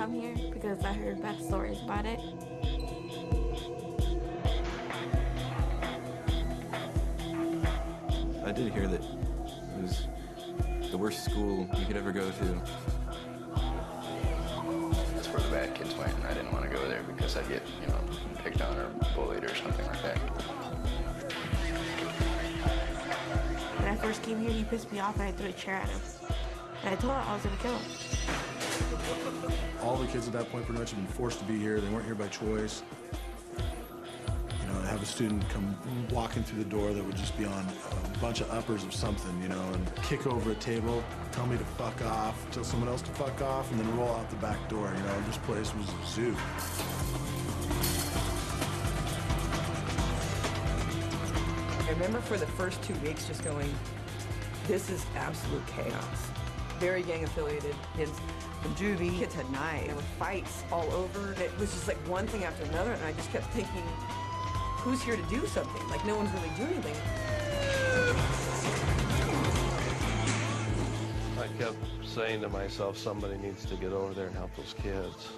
come here because I heard bad stories about it. I did hear that it was the worst school you could ever go to. That's where the bad kids went, and I didn't want to go there because I'd get, picked on or bullied or something like that. When I first came here, he pissed me off and I threw a chair at him. And I told him I was gonna kill him. All the kids at that point pretty much had been forced to be here. They weren't here by choice. Have a student come walking through the door that would just be on a bunch of uppers of something, and kick over a table, tell me to fuck off, tell someone else to fuck off, and then roll out the back door. This place was a zoo. I remember for the first 2 weeks just going, this is absolute chaos. Very gang affiliated kids from juvie. Kids had knives. There were fights all over. It was just like one thing after another, and I just kept thinking, who's here to do something? Like, no one's really doing anything. I kept saying to myself, somebody needs to get over there and help those kids.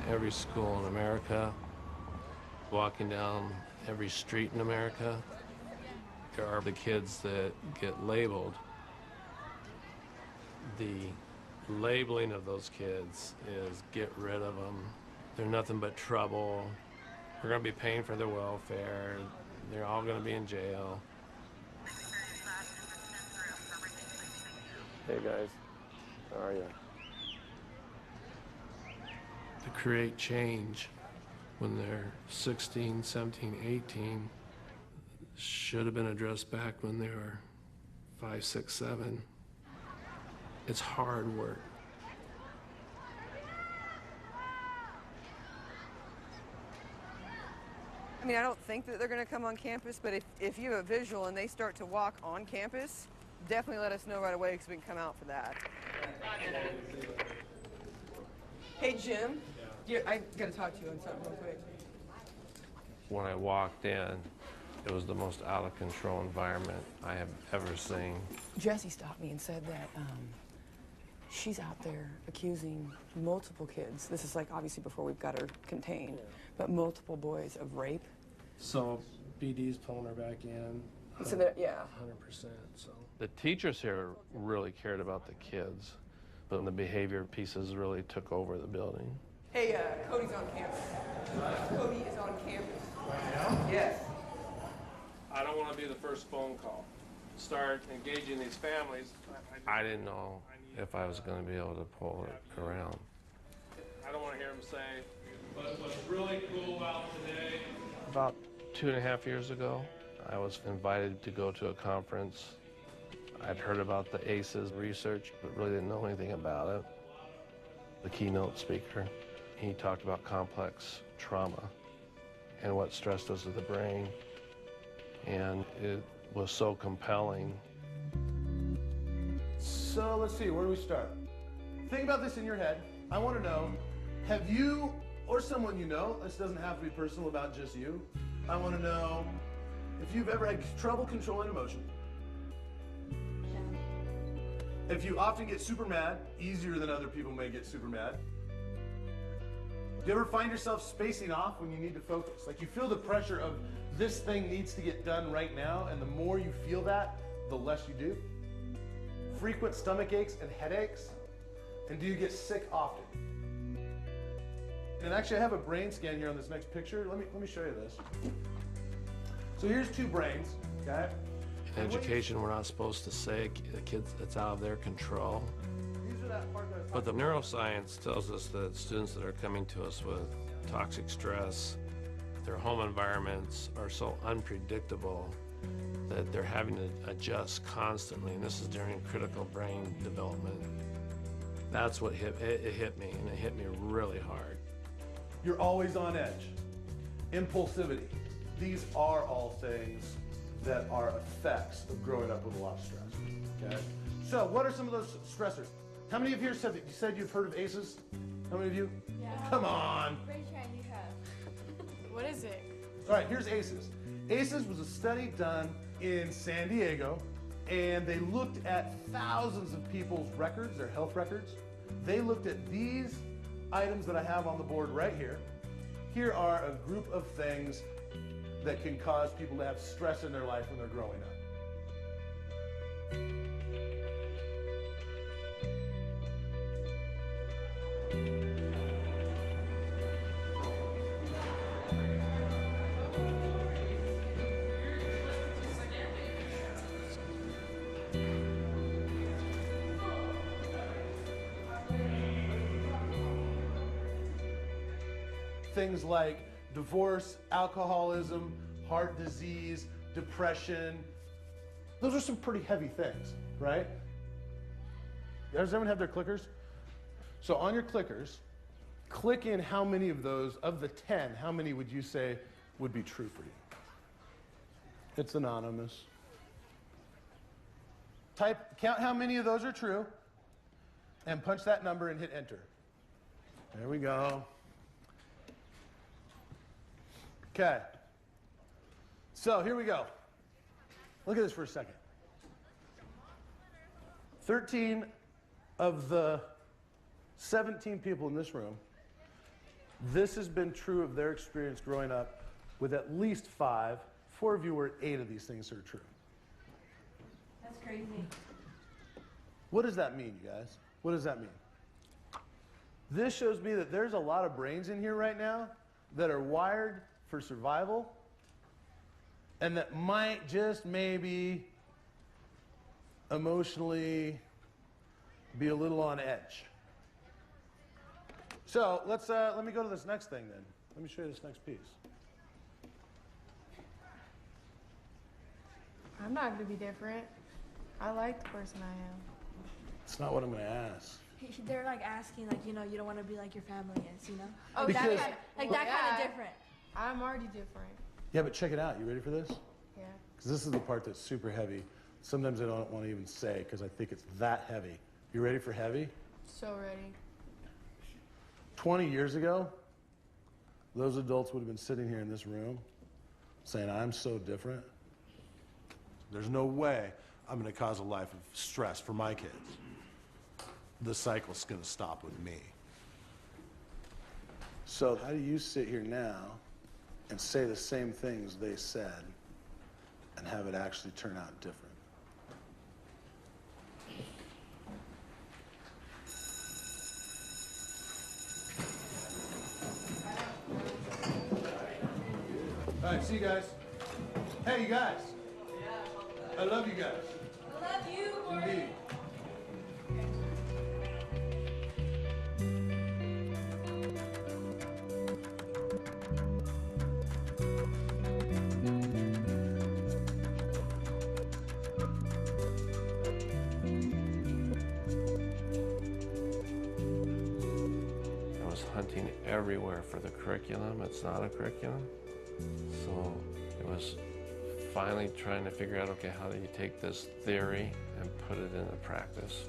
Every school in America, walking down every street in America, there are the kids that get labeled. The labeling of those kids is get rid of them. They're nothing but trouble. We're going to be paying for their welfare. They're all going to be in jail. Hey guys, how are you? To create change when they're 16, 17, 18 should have been addressed back when they were 5, 6, 7. It's hard work. I mean, I don't think that they're going to come on campus, but if you have a visual and they start to walk on campus, definitely let us know right away because we can come out for that. Hey, Jim. I got to talk to you on something real quick. When I walked in, it was the most out of control environment I have ever seen. Jessie stopped me and said that she's out there accusing multiple kids. This is like obviously before we've got her contained, but multiple boys of rape. So BD's pulling her back in. So that, yeah. 100%. So the teachers here really cared about the kids, but the behavior pieces really took over the building. Hey, Cody's on campus. Cody is on campus. Right now? Yes. I don't want to be the first phone call. Start engaging these families. I didn't know if I was going to be able to pull it around. I don't want to hear them say, but what's really cool about today. About 2.5 years ago, I was invited to go to a conference. I'd heard about the ACEs research, but really didn't know anything about it. The keynote speaker, he talked about complex trauma and what stress does to the brain. And it was so compelling. So let's see, where do we start? Think about this in your head. I want to know, have you or someone you know, this doesn't have to be personal about just you, I want to know if you've ever had trouble controlling emotion. If you often get super mad, easier than other people may get super mad. Do you ever find yourself spacing off when you need to focus? Like you feel the pressure of this thing needs to get done right now, and the more you feel that, the less you do? Frequent stomach aches and headaches? And do you get sick often? And actually I have a brain scan here on this next picture. Let me show you this. So here's two brains, okay? In education, we're not supposed to say the kids, it's out of their control. But the neuroscience tells us that students that are coming to us with toxic stress, their home environments are so unpredictable that they're having to adjust constantly, and this is during critical brain development. That's what hit me, and it hit me really hard. You're always on edge. Impulsivity. These are all things that are effects of growing up with a lot of stress, okay? So what are some of those stressors? How many of you said that you said you've heard of ACEs? How many of you? Yeah. Come on. Pretty sure I do have. What is it? All right, here's ACEs. ACEs was a study done in San Diego, and they looked at thousands of people's records, their health records. They looked at these items that I have on the board right here. Here are a group of things that can cause people to have stress in their life when they're growing up. Things like divorce, alcoholism, heart disease, depression. Those are some pretty heavy things, right? Does everyone have their clickers? So on your clickers, click in how many of those, of the 10, how many would you say would be true for you? It's anonymous. Count how many of those are true, and punch that number and hit enter. There we go. Okay. So here we go. Look at this for a second. 13 of the 17 people in this room, this has been true of their experience growing up with at least 5. 4 of you were at 8 of these things that are true. That's crazy. What does that mean, you guys? What does that mean? This shows me that there's a lot of brains in here right now that are wired for survival, and that might just maybe emotionally be a little on edge. So let me go to this next thing then. Let me show you this next piece. I'm not gonna be different. I like the person I am. It's not what I'm going to ask. They're like asking, like, you know, you don't want to be like your family is, you know? Oh, Because- that kind Like that kind of different. I'm already different. Yeah, but check it out. You ready for this? Yeah. Because this is the part that's super heavy. Sometimes I don't want to even say because I think it's that heavy. You ready for heavy? So ready. 20 years ago, those adults would have been sitting here in this room saying, I'm so different. There's no way I'm going to cause a life of stress for my kids. The cycle's going to stop with me. So how do you sit here now and say the same things they said and have it actually turn out different? All right, see you guys. Hey, you guys. I love you guys. I love you, Indeed. I was hunting everywhere for the curriculum. It's not a curriculum. So it was finally trying to figure out, okay, how do you take this theory and put it into practice?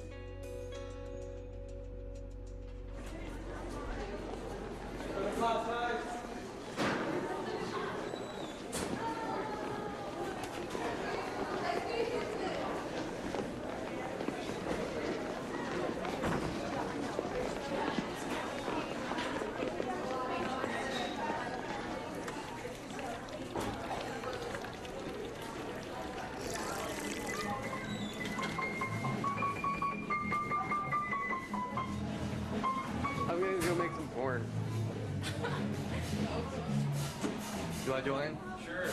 I join? Sure.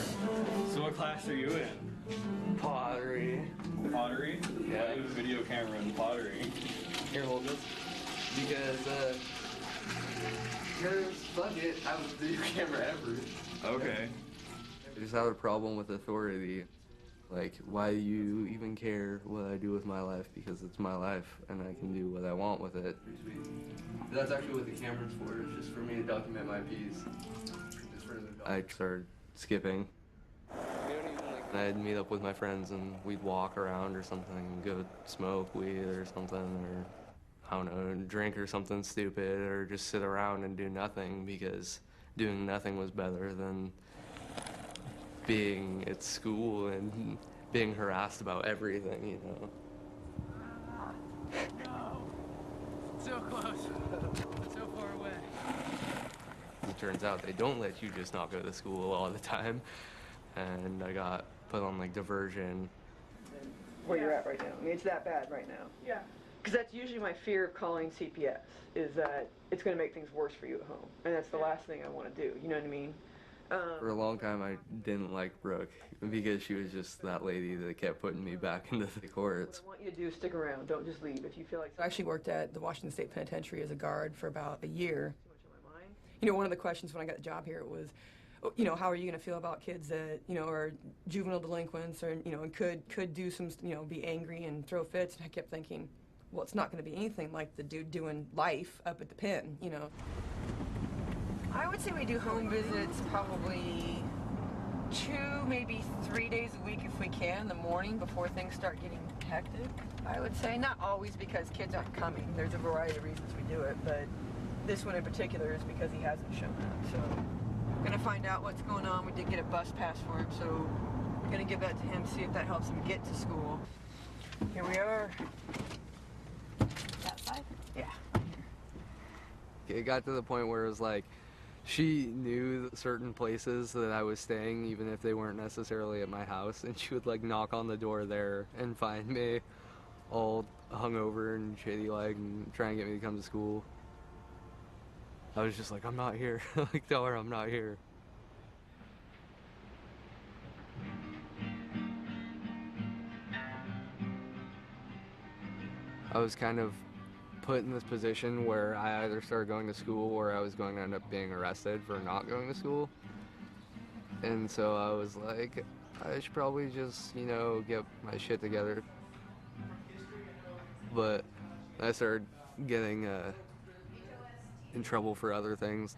So what class are you in? Pottery. Pottery? Yeah. I do a video camera in pottery. Here, hold this. Because, fuck it, I have a video camera ever. Okay. I just have a problem with authority. Like, why do you even care what I do with my life? Because it's my life, and I can do what I want with it. That's actually what the camera's for. It's just for me to document my piece. I started skipping. I'd meet up with my friends, and we'd walk around or something, and go smoke weed or something, or I don't know, drink or something stupid, or just sit around and do nothing, because doing nothing was better than being at school and being harassed about everything, you know. No. So close. So far away. It turns out they don't let you just not go to school all the time. And I got put on like diversion. Where you're at right now. I mean, it's that bad right now. Yeah. Because that's usually my fear of calling CPS, is that it's going to make things worse for you at home. And that's the last thing I want to do, you know what I mean? For a long time, I didn't like Brooke because she was just that lady that kept putting me back into the courts. What I want you to do is stick around. Don't just leave if you feel like... I actually worked at the Washington State Penitentiary as a guard for about a year. You know, one of the questions when I got the job here was, you know, how are you going to feel about kids that, you know, are juvenile delinquents or, you know, and could do some, you know, be angry and throw fits? And I kept thinking, well, it's not going to be anything like the dude doing life up at the pen, you know. I would say we do home visits probably 2, maybe 3 days a week if we can, in the morning before things start getting hectic. I would say not always because kids aren't coming. There's a variety of reasons we do it, but this one in particular is because he hasn't shown up. So I'm gonna find out what's going on. We did get a bus pass for him, so I'm gonna give that to him, see if that helps him get to school. Here we are. That side? Yeah. It got to the point where it was like, she knew certain places that I was staying, even if they weren't necessarily at my house, and she would like knock on the door there and find me all hungover and shady like and try and get me to come to school. I was just like, I'm not here. Like, tell her I'm not here. I was kind of put in this position where I either started going to school or I was going to end up being arrested for not going to school. And so I was like, I should probably just, you know, get my shit together. But I started getting in trouble for other things.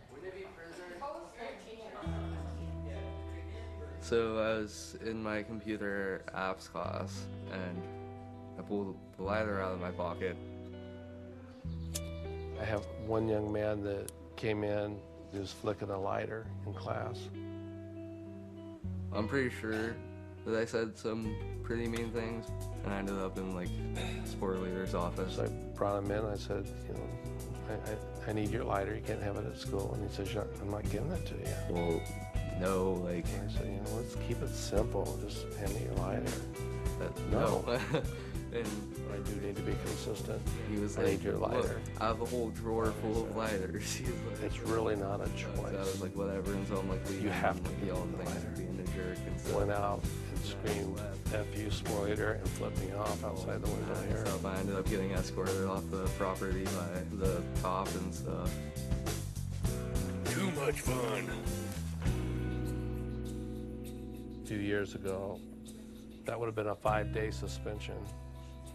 So I was in my computer apps class and I pulled the lighter out of my pocket. I have one young man that came in, he was flicking a lighter in class. I'm pretty sure that I said some pretty mean things, and I ended up in like sport leader's office. So I brought him in, I said, you know, I need your lighter, you can't have it at school. And he says, I'm not giving it to you. Well, no, like... I said, you know, let's keep it simple, just hand me your lighter. No. And I do need to be consistent. He was I like, need your lighter. Look, I have a whole drawer full of lighters. He was like, It's really not a choice. So I was like, whatever, and so I'm like, You have to be give all him the things lighter. being a jerk and stuff. Went out and screamed, F you, sport leader, and flipped me off outside the window here. So I ended up getting escorted off the property by the cop and stuff. Too much fun. A few years ago, that would have been a 5-day suspension.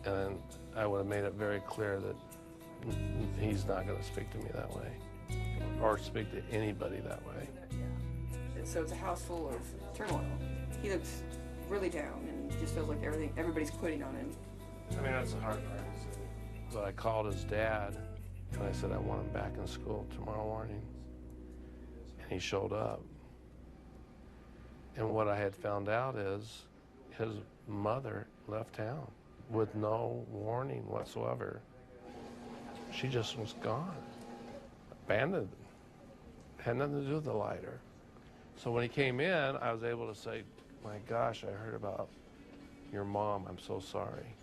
And I would have made it very clear that he's not going to speak to me that way or speak to anybody that way. So it's a house full of turmoil. He looks really down and just feels like everybody's quitting on him. I mean, that's a hard part. But I called his dad and I said, I want him back in school tomorrow morning. And he showed up. And what I had found out is his mother left town with no warning whatsoever. She just was gone, abandoned, had nothing to do with the lighter. So when he came in, I was able to say, my gosh, I heard about your mom, I'm so sorry.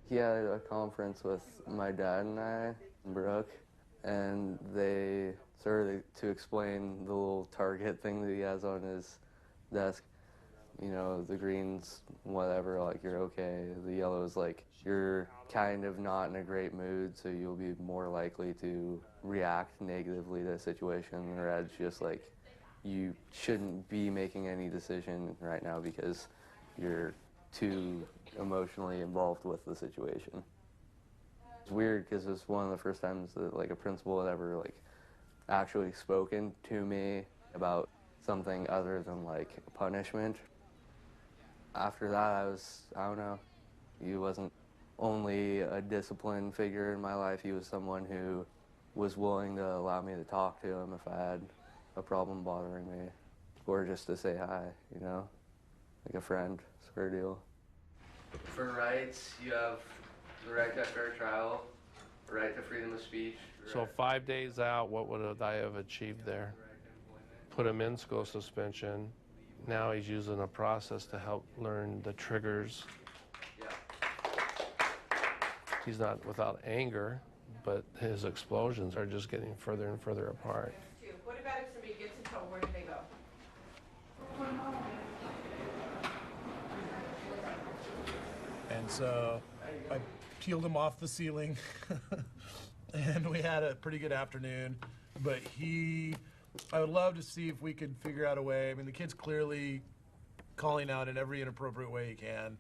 He had a conference with my dad and I, and Brooke, and they started to explain the little target thing that he has on his desk. You know, the green's whatever, like you're okay. The yellow's like you're kind of not in a great mood, so you'll be more likely to react negatively to a situation. And red's just like you shouldn't be making any decision right now because you're too emotionally involved with the situation. It's weird because it's one of the first times that like a principal had ever like actually spoken to me about something other than like punishment. After that, I don't know, he wasn't only a disciplined figure in my life, he was someone who was willing to allow me to talk to him if I had a problem bothering me, or just to say hi, you know, like a friend sort of deal. For rights, you have the right to a fair trial, the right to freedom of speech. So 5 days out, what would I have achieved there? Put him in school suspension. Now he's using a process to help learn the triggers. Yeah. He's not without anger, but his explosions are just getting further and further apart. What about if somebody gets in trouble? Where do they go? And so I peeled him off the ceiling, and we had a pretty good afternoon. But I would love to see if we could figure out a way. I mean, the kid's clearly calling out in every inappropriate way he can.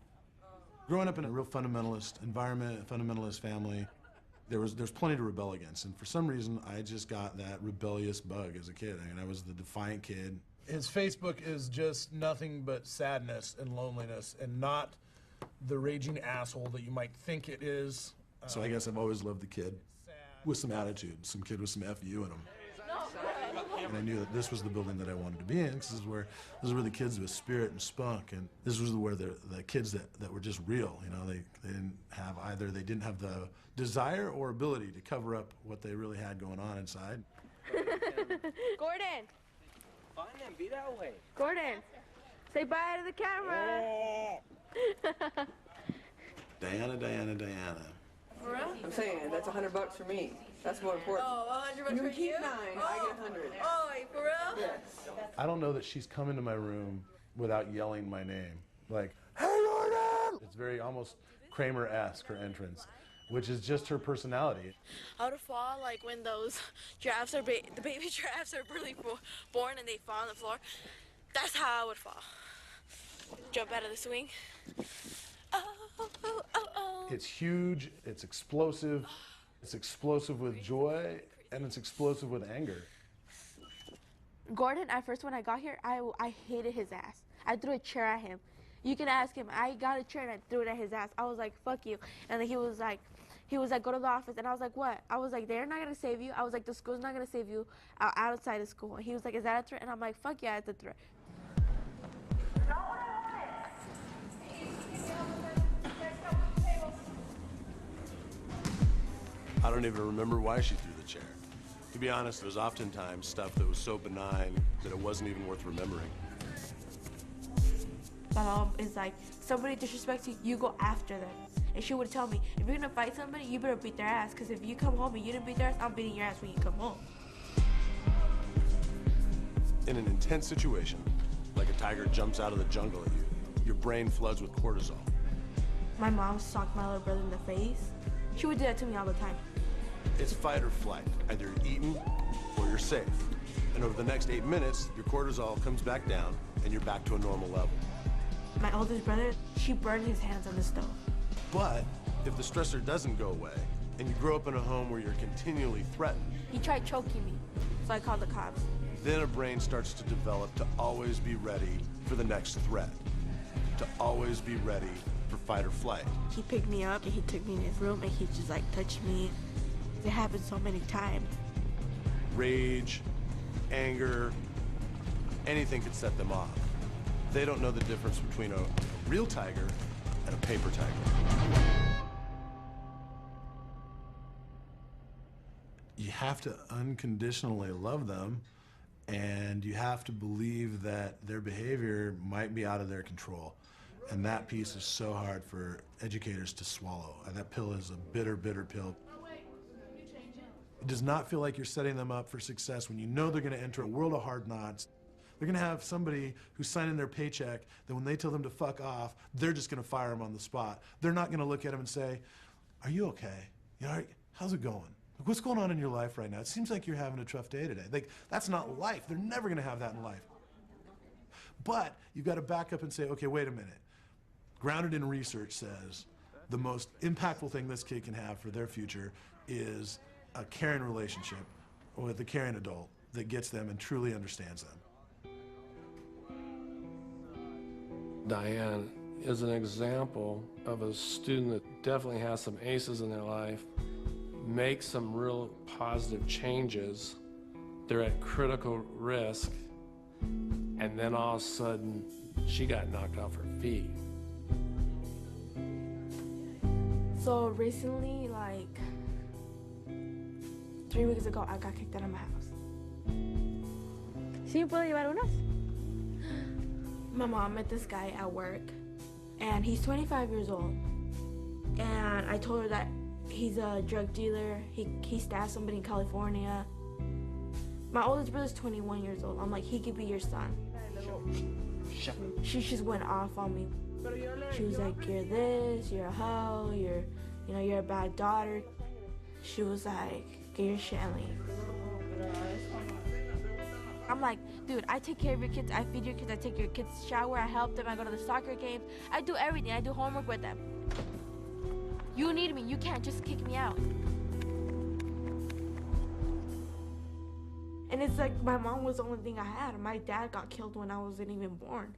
Growing up in a real fundamentalist environment, a fundamentalist family, there's plenty to rebel against. And for some reason, I just got that rebellious bug as a kid. I mean, I was the defiant kid. His Facebook is just nothing but sadness and loneliness, and not the raging asshole that you might think it is. So I guess I've always loved the kid with some attitude, some kid with some FU in him. And I knew that this was the building that I wanted to be in, because this is where the kids with spirit and spunk, and this was where the kids that were just real. You know, they didn't have the desire or ability to cover up what they really had going on inside. Gordon! Fine then, be that way. Gordon! Say bye to the camera! Diana. For real? I'm saying that's $100 for me. That's more important. Oh, $100 You for keep you? 9, I get 100. Oh, wait, for real? Yes. I don't know that she's come into my room without yelling my name. Like, hey, Gordon! It's very almost Kramer-esque, her entrance, which is just her personality. I would fall like when those giraffes are, the baby giraffes are really born and they fall on the floor. That's how I would fall. Jump out of the swing. Oh. It's huge, it's explosive with joy, and it's explosive with anger. Gordon, at first when I got here, I hated his ass. I threw a chair at him. You can ask him. I got a chair and I threw it at his ass. I was like, fuck you. And then he was like, go to the office. And I was like, what? I was like, they're not going to save you. I was like, the school's not going to save you outside of school. And he was like, is that a threat? And I'm like, fuck yeah, it's a threat. I don't even remember why she threw the chair. To be honest, it was oftentimes stuff that was so benign that it wasn't even worth remembering. My mom is like, somebody disrespects you, you go after them. And she would tell me, if you're gonna fight somebody, you better beat their ass, because if you come home and you didn't beat their ass, I'm beating your ass when you come home. In an intense situation, like a tiger jumps out of the jungle at you, your brain floods with cortisol. My mom socked my little brother in the face. She would do that to me all the time. It's fight or flight. Either you're eaten or you're safe. And over the next 8 minutes, your cortisol comes back down and you're back to a normal level. My oldest brother, she burned his hands on the stove. But if the stressor doesn't go away and you grow up in a home where you're continually threatened, He tried choking me, so I called the cops. then a brain starts to develop to always be ready for the next threat, to always be ready for fight or flight. He picked me up and he took me in his room and he just like touched me. It happened so many times. Rage, anger, anything could set them off. They don't know the difference between a real tiger and a paper tiger. You have to unconditionally love them, and you have to believe that their behavior might be out of their control. And that piece is so hard for educators to swallow. And that pill is a bitter, bitter pill. It does not feel like you're setting them up for success when you know they're going to enter a world of hard knocks. They're going to have somebody who's signing their paycheck that when they tell them to fuck off, they're just going to fire them on the spot. They're not going to look at them and say, are you okay? You know, how's it going? Like, what's going on in your life right now? It seems like you're having a tough day today. Like, that's not life. They're never going to have that in life. But you've got to back up and say, okay, wait a minute. Grounded in research says the most impactful thing this kid can have for their future is a caring relationship with a caring adult that gets them and truly understands them. Diane is an example of a student that definitely has some aces in their life, makes some real positive changes. They're at critical risk, and then all of a sudden, she got knocked off her feet. So recently, like 3 weeks ago, I got kicked out of my house. ¿Sí me puedo llevar unas? My mom met this guy at work, and he's 25 years old. And I told her that he's a drug dealer. He stabbed somebody in California. My oldest brother's 21 years old. I'm like, he could be your son. She just went off on me. She was like, you're this, you're a hoe, you're a bad daughter. She was like, get your shit and leave. I'm like, dude, I take care of your kids, I feed your kids, I take your kids shower, I help them, I go to the soccer games, I do everything, I do homework with them. You need me, you can't just kick me out. And it's like, my mom was the only thing I had. My dad got killed when I wasn't even born.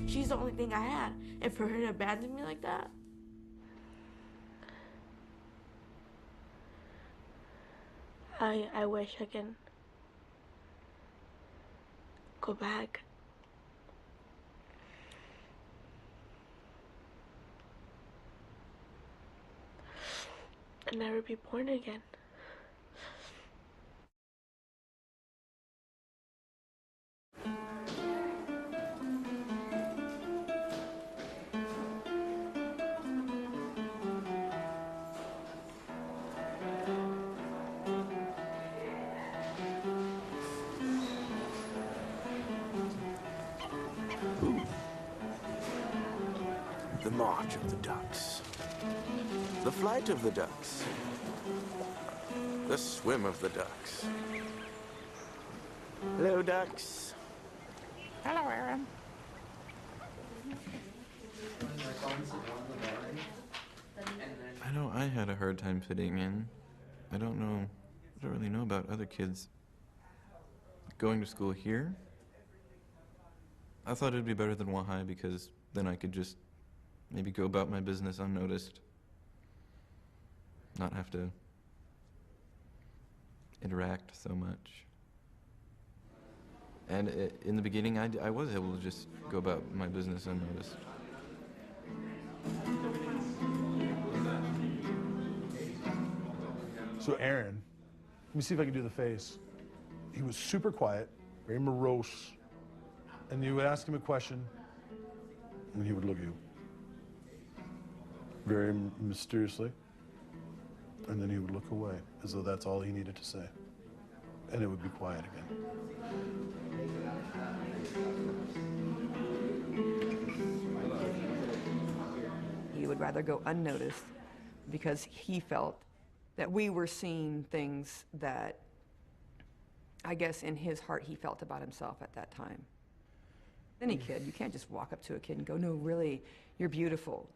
She's the only thing I had. And for her to abandon me like that, I wish I can go back. And never be born again. The march of the ducks. The flight of the ducks. The swim of the ducks. Hello, ducks. Hello, Aaron. I know I had a hard time fitting in. I don't really know about other kids. Going to school here, I thought it'd be better than Wahai because then I could just maybe go about my business unnoticed. Not have to interact so much. And in the beginning, I was able to just go about my business unnoticed. So Aaron, let me see if I can do the face. He was super quiet, very morose, and you would ask him a question, and he would look at you very mysteriously, and then he would look away, as though that's all he needed to say, and it would be quiet again. He would rather go unnoticed because he felt that we were seeing things that I guess in his heart he felt about himself at that time. Any kid, you can't just walk up to a kid and go, no, really, you're beautiful.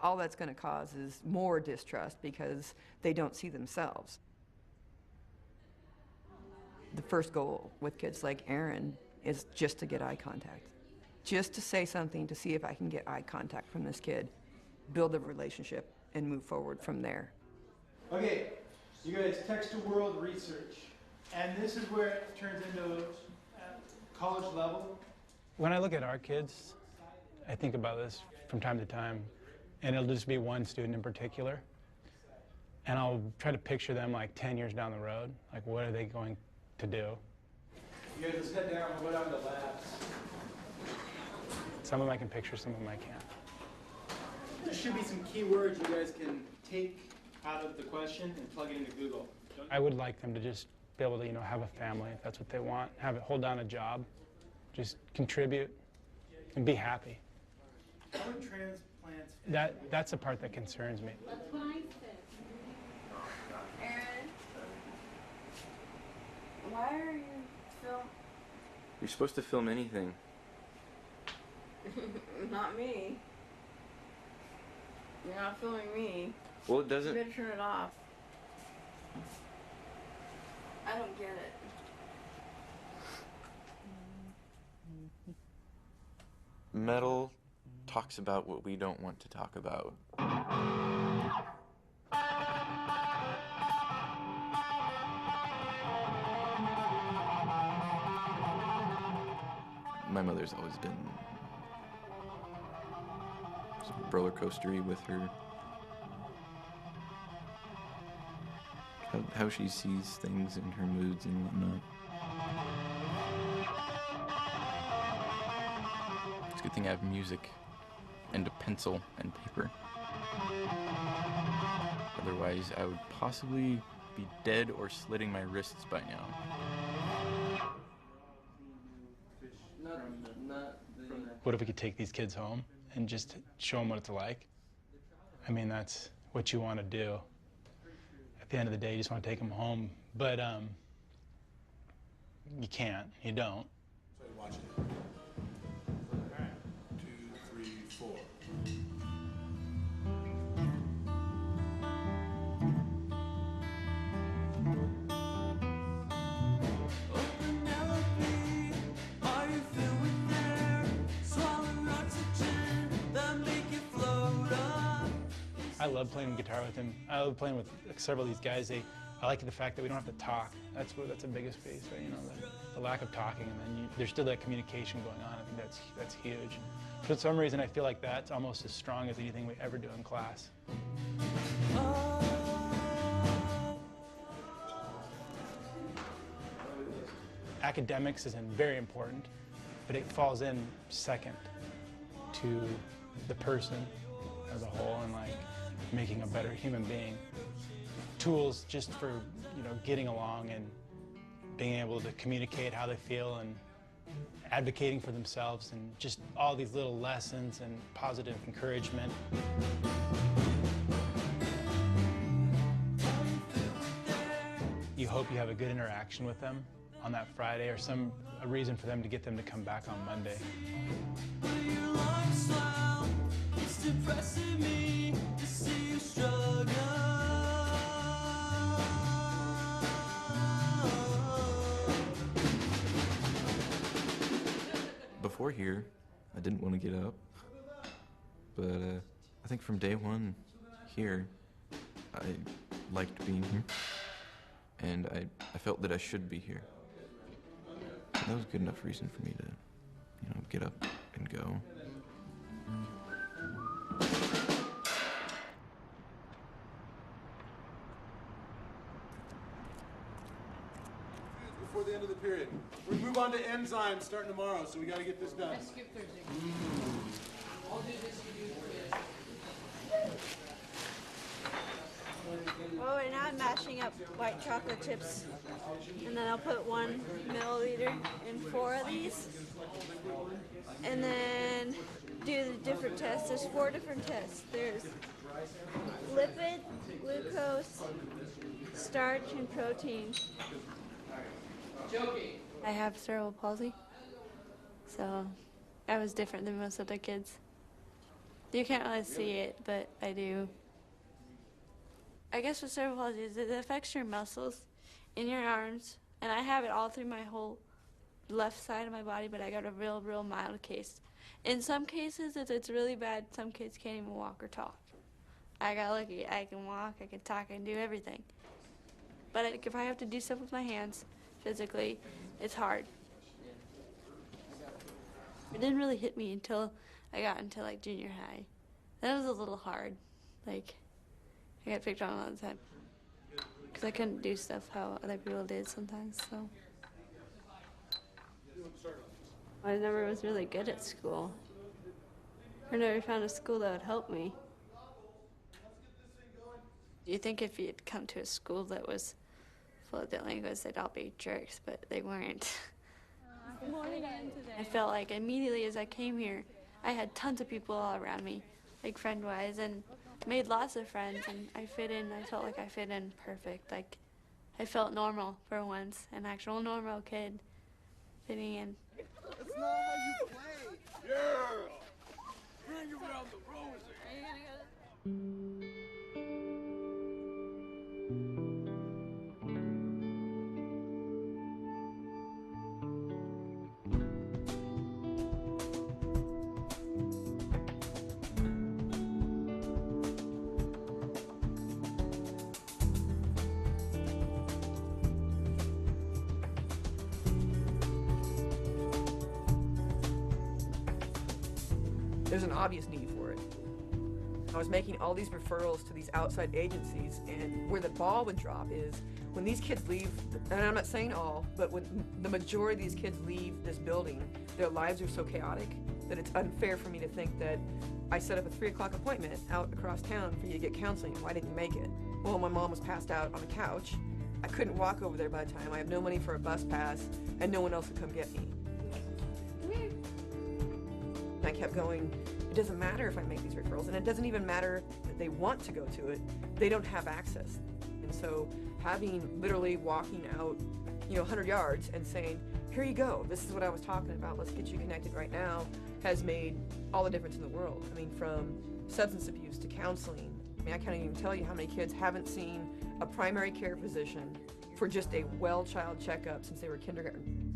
All that's going to cause is more distrust because they don't see themselves. The first goal with kids like Aaron is just to get eye contact. Just to say something to see if I can get eye contact from this kid, build a relationship, and move forward from there. Okay, you guys, text to world research. And this is where it turns into college level. When I look at our kids, I think about this from time to time, and it'll just be one student in particular. And I'll try to picture them like 10 years down the road. Like, what are they going to do? You guys, let's head down and go down to the labs. Some of them I can picture, some of them I can't. There should be some keywords you guys can take out of the question and plug it into Google. I would like them to just be able to, have a family if that's what they want, hold down a job, just contribute and be happy. How would transplants That's the part that concerns me. That's what I said. Aaron, why are you filming? You're supposed to film anything. Not me. You're not filming me. Well, it doesn't. You better turn it off. I don't get it. Metal talks about what we don't want to talk about. My mother's always been roller coastery with her. How she sees things and her moods and whatnot. It's a good thing I have music and a pencil and paper. Otherwise, I would possibly be dead or slitting my wrists by now. What if we could take these kids home and just show them what it's like? I mean, that's what you want to do. At the end of the day, you just want to take them home, but you can't. You don't. So you watch it. 2, 3, 4. I love playing guitar with him. I love playing with several of these guys. I like the fact that we don't have to talk. That's the biggest piece, right? The lack of talking, and then there's still that communication going on. I think that's huge. For some reason, I feel like that's almost as strong as anything we ever do in class. Academics is very important, but it falls in second to the person as a whole and making a better human being. Tools just for getting along and being able to communicate how they feel and advocating for themselves and just all these little lessons and positive encouragement. You hope you have a good interaction with them on that Friday or a reason for them to get them to come back on Monday. Before here, I didn't want to get up, but I think from day one here, I liked being here, and I felt that I should be here. That was a good enough reason for me to, get up and go. Before the end of the period. We move on to enzymes starting tomorrow, so we got to get this done. I skip Thursday. I'll do this, you do Well, right now I'm mashing up white chocolate chips, and then I'll put 1 milliliter in 4 of these, and then do the different tests. There's 4 different tests. There's lipid, glucose, starch, and protein. I have cerebral palsy, so I was different than most other kids. You can't really see it, but I do. I guess with cerebral palsy is it affects your muscles in your arms, and I have it all through my whole left side of my body, but I got a real mild case. In some cases, if it's really bad, some kids can't even walk or talk. I got lucky. I can walk, I can talk, I can do everything. But if I have to do stuff with my hands, physically, it's hard. It didn't really hit me until I got into junior high. That was a little hard. I got picked on all the time because I couldn't do stuff how other people did sometimes. So I never was really good at school. I never found a school that would help me. Do you think if you'd come to a school that was careful with the language, they'd all be jerks, but they weren't. I felt like immediately as I came here, I had tons of people all around me, like friend-wise, and made lots of friends, and I fit in. I felt like I fit in perfect. Like, I felt normal for once, an actual normal kid fitting in. That's not how you play. Yeah. Bring around the roses. There's an obvious need for it. I was making all these referrals to these outside agencies, and where the ball would drop is when these kids leave, and I'm not saying all, but when the majority of these kids leave this building, their lives are so chaotic that it's unfair for me to think that I set up a 3 o'clock appointment out across town for you to get counseling. Why didn't you make it? Well, my mom was passed out on the couch. I couldn't walk over there by the time. I have no money for a bus pass, and no one else would come get me. I kept going, it doesn't matter if I make these referrals, and it doesn't even matter that they want to go to it. They don't have access. And so having literally walking out, 100 yards and saying, here you go, this is what I was talking about, let's get you connected right now, has made all the difference in the world. I mean, from substance abuse to counseling. I mean, I can't even tell you how many kids haven't seen a primary care physician for just a well child checkup since they were kindergarten.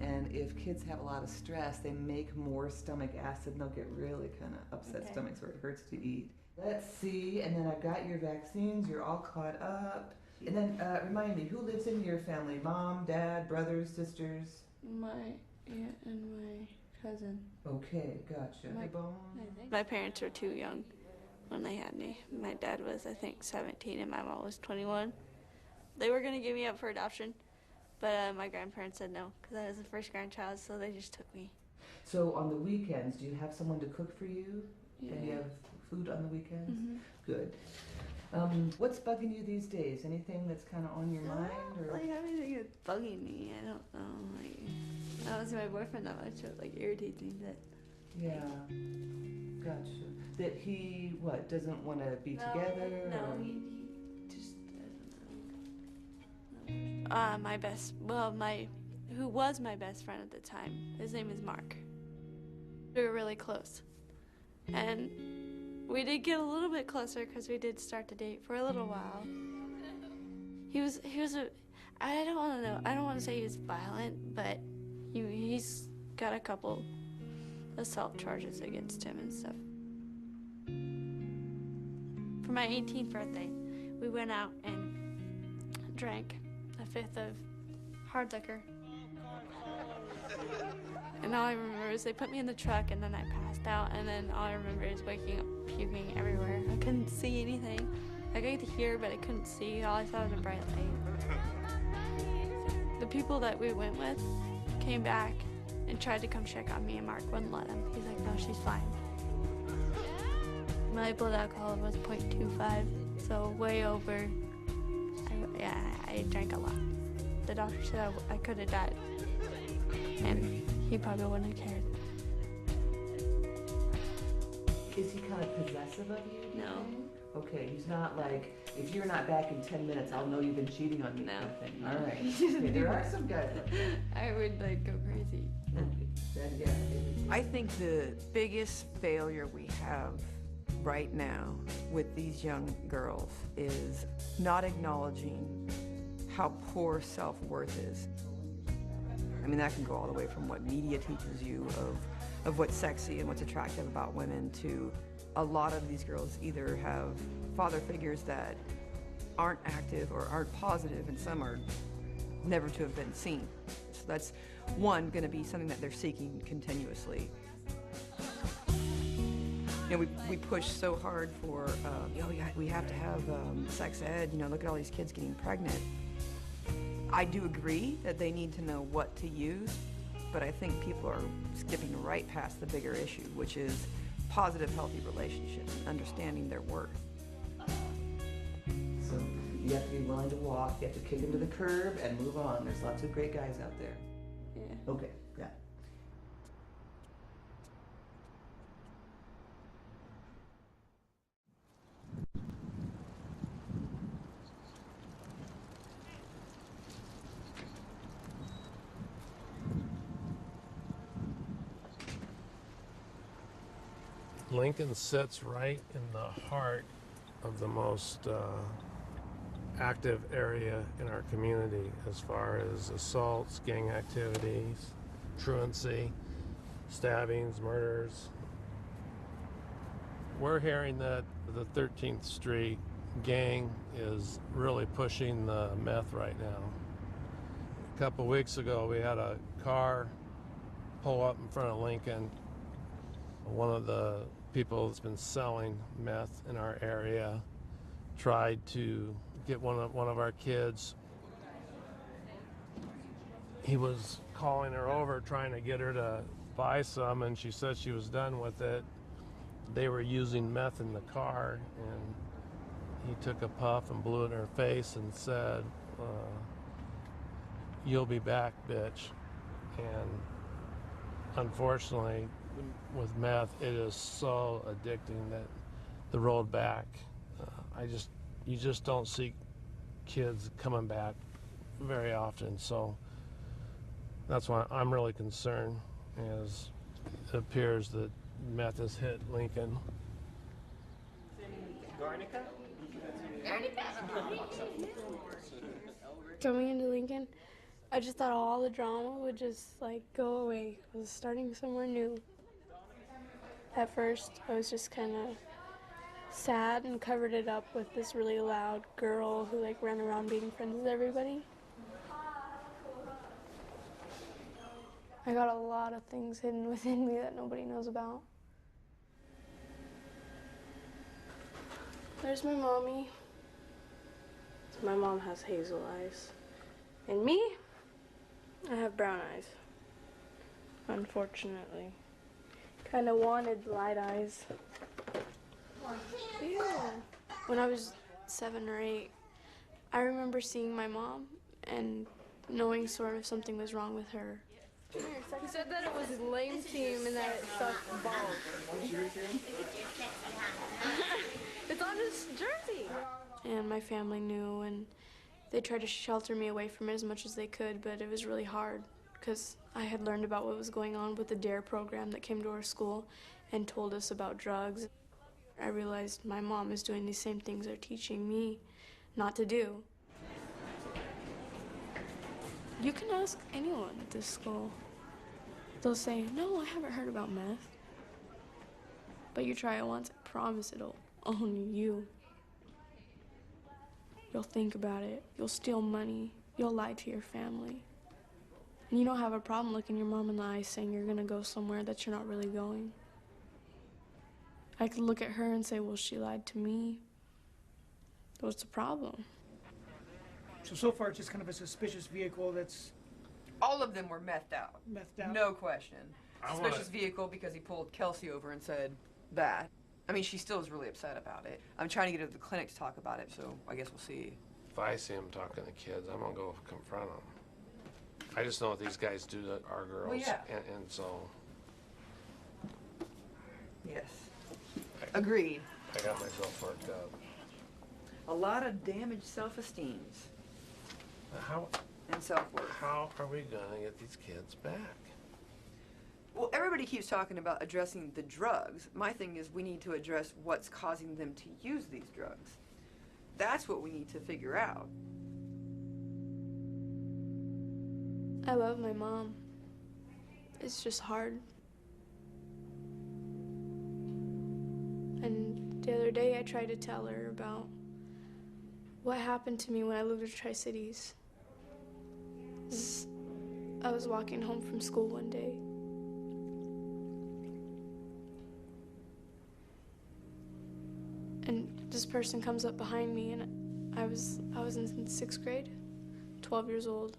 And if kids have a lot of stress, they make more stomach acid and they'll get really kind of upset stomachs where it hurts to eat. Let's see, and then I've got your vaccines, you're all caught up. And then remind me, who lives in your family? Mom, dad, brothers, sisters? My aunt and my cousin. Okay, gotcha. My parents were too young when they had me. My dad was, I think, 17 and my mom was 21. They were going to give me up for adoption. But my grandparents said no, because I was the first grandchild, so they just took me. So on the weekends, do you have someone to cook for you? Yeah. And you have food on the weekends? Mm-hmm. Good. What's bugging you these days? Anything that's kind of on your mind? Or? Like, everything is bugging me. I don't know. Like, I don't see my boyfriend that much, so it like irritates me. That. Yeah. Gotcha. That he, doesn't want to be together? No, or? he just doesn't know. Who was my best friend at the time, his name is Mark. We were really close. And we did get a little bit closer because we did start to date for a little while. I don't want to say he was violent, but he's got a couple assault charges against him and stuff. For my 18th birthday, we went out and drank a fifth of hard liquor. And all I remember is they put me in the truck and then I passed out, and then all I remember is waking up puking everywhere. I couldn't see anything. I could hear, but I couldn't see. All I saw was a bright light. The people that we went with came back and tried to come check on me, and Mark wouldn't let them. He's like, no, she's fine. My blood alcohol was 0.25, so way over. I drank a lot. The doctor said I could have died, and he probably wouldn't have cared. Is he kind of possessive of you? No. Okay, he's not like, if you're not back in 10 minutes, I'll know you've been cheating on me. No. Kind of thing. All right. Okay, there are some guys like that. I would go crazy. I think the biggest failure we have right now with these young girls is not acknowledging how poor self-worth is. I mean, that can go all the way from what media teaches you of what's sexy and what's attractive about women to a lot of these girls either have father figures that aren't active or aren't positive, and some are never to have been seen. So that's one, going to be something that they're seeking continuously. We push so hard for, we have to have sex ed, look at all these kids getting pregnant. I do agree that they need to know what to use, but I think people are skipping right past the bigger issue, which is positive, healthy relationships and understanding their worth. So You have to be willing to walk. You have to kick him to the curb and move on. There's lots of great guys out there. Yeah. Okay, yeah. Lincoln sits right in the heart of the most active area in our community as far as assaults, gang activities, truancy, stabbings, murders. We're hearing that the 13th Street gang is really pushing the meth right now. A couple weeks ago, we had a car pull up in front of Lincoln. One of the people that's been selling meth in our area tried to get one of our kids. He was calling her over, trying to get her to buy some, and she said she was done with it. They were using meth in the car, and he took a puff and blew it in her face and said, "You'll be back, bitch." And unfortunately, with meth, it is so addicting that the road back, you just don't see kids coming back very often. So that's why I'm really concerned, as it appears that meth has hit Lincoln. Coming into Lincoln, I just thought all the drama would just like go away. I was starting somewhere new. At first, I was just kind of sad and covered it up with this really loud girl who like ran around being friends with everybody. I got a lot of things hidden within me that nobody knows about. There's my mommy. My mom has hazel eyes. And me, I have brown eyes. Unfortunately. Kind of wanted light eyes. Yeah. When I was 7 or 8, I remember seeing my mom and knowing sort of something was wrong with her. He said that it was a lame team and that it sucked balls. It's on his jersey. And my family knew, and they tried to shelter me away from it as much as they could, but it was really hard because I had learned about what was going on with the DARE program that came to our school and told us about drugs. I realized my mom is doing these same things they're teaching me not to do. You can ask anyone at this school. They'll say, "No, I haven't heard about meth." But you try it once, I promise it'll own you. You'll think about it. You'll steal money. You'll lie to your family. And you don't have a problem looking your mom in the eye saying you're gonna go somewhere that you're not really going. I could look at her and say, well, she lied to me. What's the problem? So far it's just kind of a suspicious vehicle that's... All of them were methed out. Methed out? No question. Suspicious vehicle because he pulled Kelsey over and said that. I mean, she still is really upset about it. I'm trying to get her to the clinic to talk about it, so I guess we'll see. If I see him talking to kids, I'm gonna go confront them. I just know what these guys do to our girls. Well, yeah. And so... Yes. Agreed. I got myself worked up. A lot of damaged self-esteems. How... And self-worth. How are we gonna get these kids back? Well, everybody keeps talking about addressing the drugs. My thing is we need to address what's causing them to use these drugs. That's what we need to figure out. I love my mom. It's just hard. And the other day I tried to tell her about what happened to me when I lived in Tri-Cities. I was walking home from school one day. And this person comes up behind me, and I was in 6th grade, 12 years old,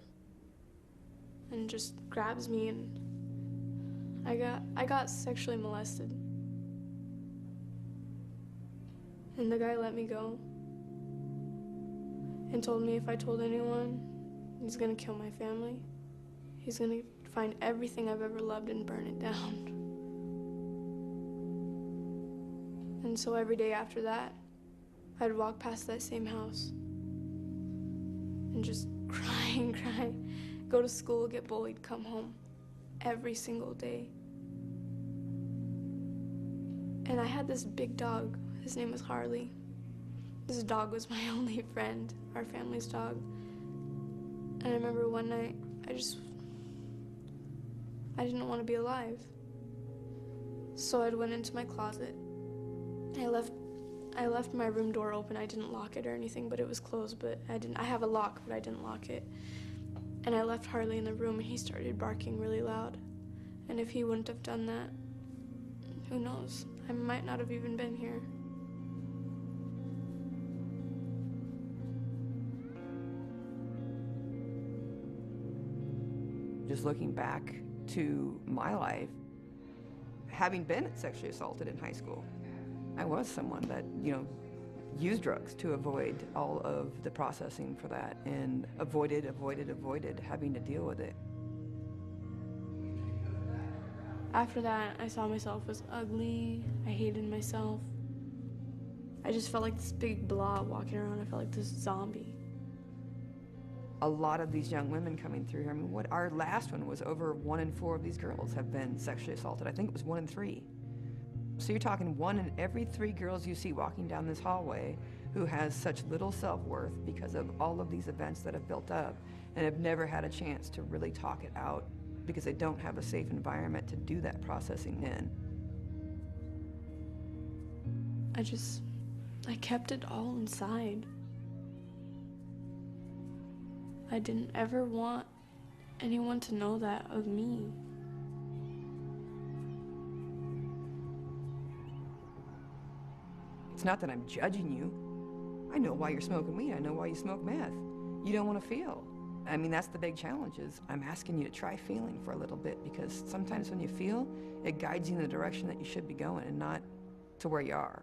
and just grabs me, and I got sexually molested. And the guy let me go. and told me if I told anyone, he's gonna kill my family. He's gonna find everything I've ever loved and burn it down. And so every day after that, I'd walk past that same house and just cry and cry. Go to school, get bullied, come home every single day. And I had this big dog. His name was Harley. This dog was my only friend, our family's dog. And I remember one night, I didn't want to be alive. So I went into my closet. I left my room door open. I didn't lock it or anything, but it was closed, but I have a lock, but I didn't lock it. And I left Harley in the room, and he started barking really loud. And if he wouldn't have done that, who knows? I might not have even been here. Just looking back to my life, having been sexually assaulted in high school, I was someone that, used drugs to avoid all of the processing for that and avoided having to deal with it. After that, I saw myself as ugly. I hated myself. I just felt like this big blob walking around. I felt like this zombie. A lot of these young women coming through here, I mean, our last one was over 1 in 4 of these girls have been sexually assaulted. I think it was 1 in 3. So you're talking 1 in every 3 girls you see walking down this hallway who has such little self-worth because of all of these events that have built up and have never had a chance to really talk it out because they don't have a safe environment to do that processing in. I kept it all inside. I didn't ever want anyone to know that of me. It's not that I'm judging you. I know why you're smoking weed. I know why you smoke meth. You don't want to feel. I mean, that's the big challenge is I'm asking you to try feeling for a little bit because sometimes when you feel, it guides you in the direction that you should be going and not to where you are.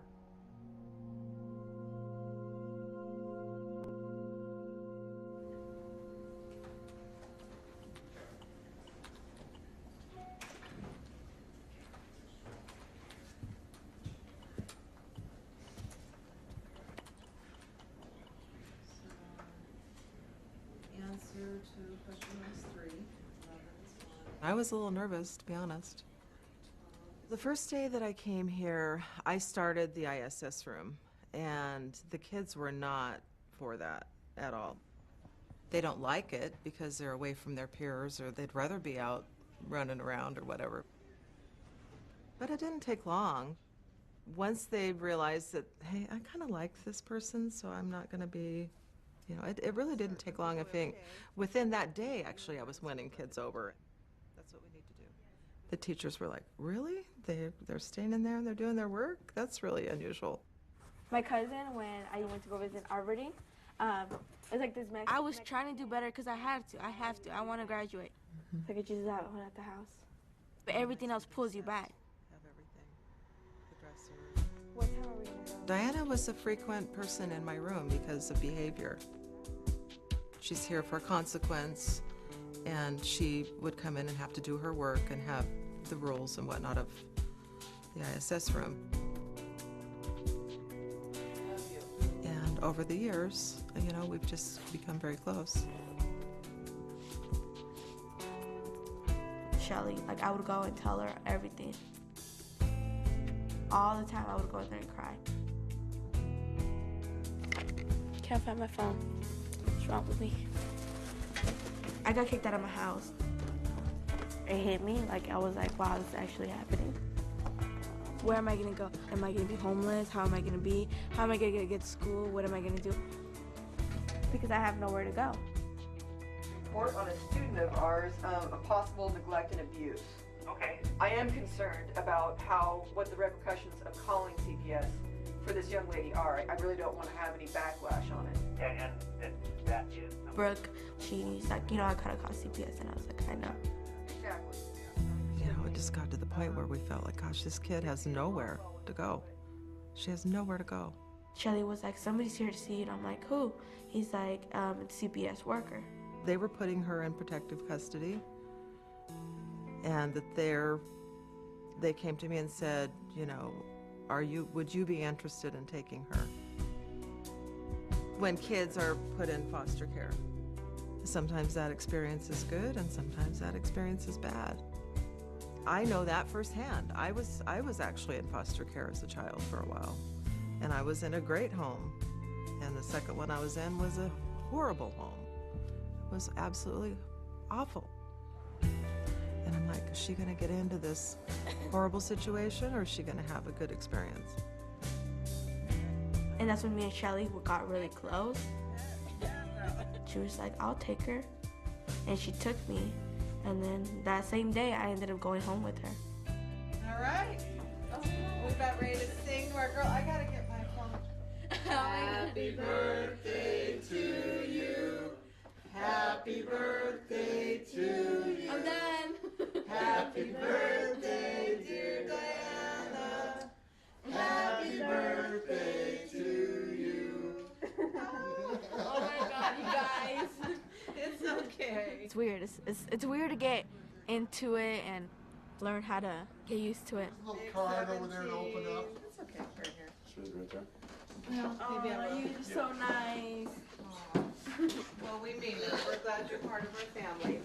I was a little nervous, to be honest. The first day that I came here, I started the ISS room, and the kids were not for that at all. They don't like it because they're away from their peers, or they'd rather be out running around or whatever. But it didn't take long. Once they realized that, hey, I kind of like this person, so I'm not going to be, it really didn't take long. I think within that day, actually, I was winning kids over. That's what we need to do. The teachers were like, really? They're staying in there and they're doing their work? That's really unusual. My cousin, when I went to go visit Arverding, it was like this Mexican. I was trying to do better because I have to. I want to graduate. So I could use that one at the house. But everything else pulls you back. Have everything. The dresser. What time are we going to go? Diana was a frequent person in my room because of behavior. She's here for consequence, and she would come in and have to do her work and have the rules and whatnot of the ISS room. And over the years, we've just become very close. Shelly, like I would go and tell her everything. All the time I would go in there and cry. Can't find my phone. What's wrong with me? I got kicked out of my house. It hit me, like I was like, wow, this is actually happening. Where am I gonna go? Am I gonna be homeless? How am I gonna be? How am I gonna get to school? What am I gonna do? Because I have nowhere to go. Report on a student of ours of possible neglect and abuse. Okay. I am concerned about what the repercussions of calling CPS for this young lady are. I really don't want to have any backlash on it. Yeah, and that is. Brooke, she's like, I kind of called CPS, and I was like, I know. Exactly. It just got to the point where we felt like, gosh, this kid has nowhere to go. She has nowhere to go. Shelly was like, somebody's here to see you. And I'm like, who? He's like, it's CPS worker. They were putting her in protective custody, and that they came to me and said, you know, would you be interested in taking her? When kids are put in foster care, sometimes that experience is good and sometimes that experience is bad. I know that firsthand. I was actually in foster care as a child for a while, and I was in a great home, and the second one I was in was a horrible home. It was absolutely awful. And I'm like, is she gonna get into this horrible situation, or is she gonna have a good experience? And that's when me and Shelly got really close. She was like, I'll take her. And she took me. And then that same day, I ended up going home with her. All right. We about ready to sing to our girl. I gotta get my phone. Happy birthday to you. Happy birthday to you. I'm done. Happy birthday, dear Diana. Happy birthday to you. Oh my God, you guys. It's okay. It's weird. It's weird to get into it and learn how to get used to it. Little card over there to open up. It's okay, right here. Should right there. Well, maybe I will. You're so nice. Well, we mean it. We're glad you're part of our family.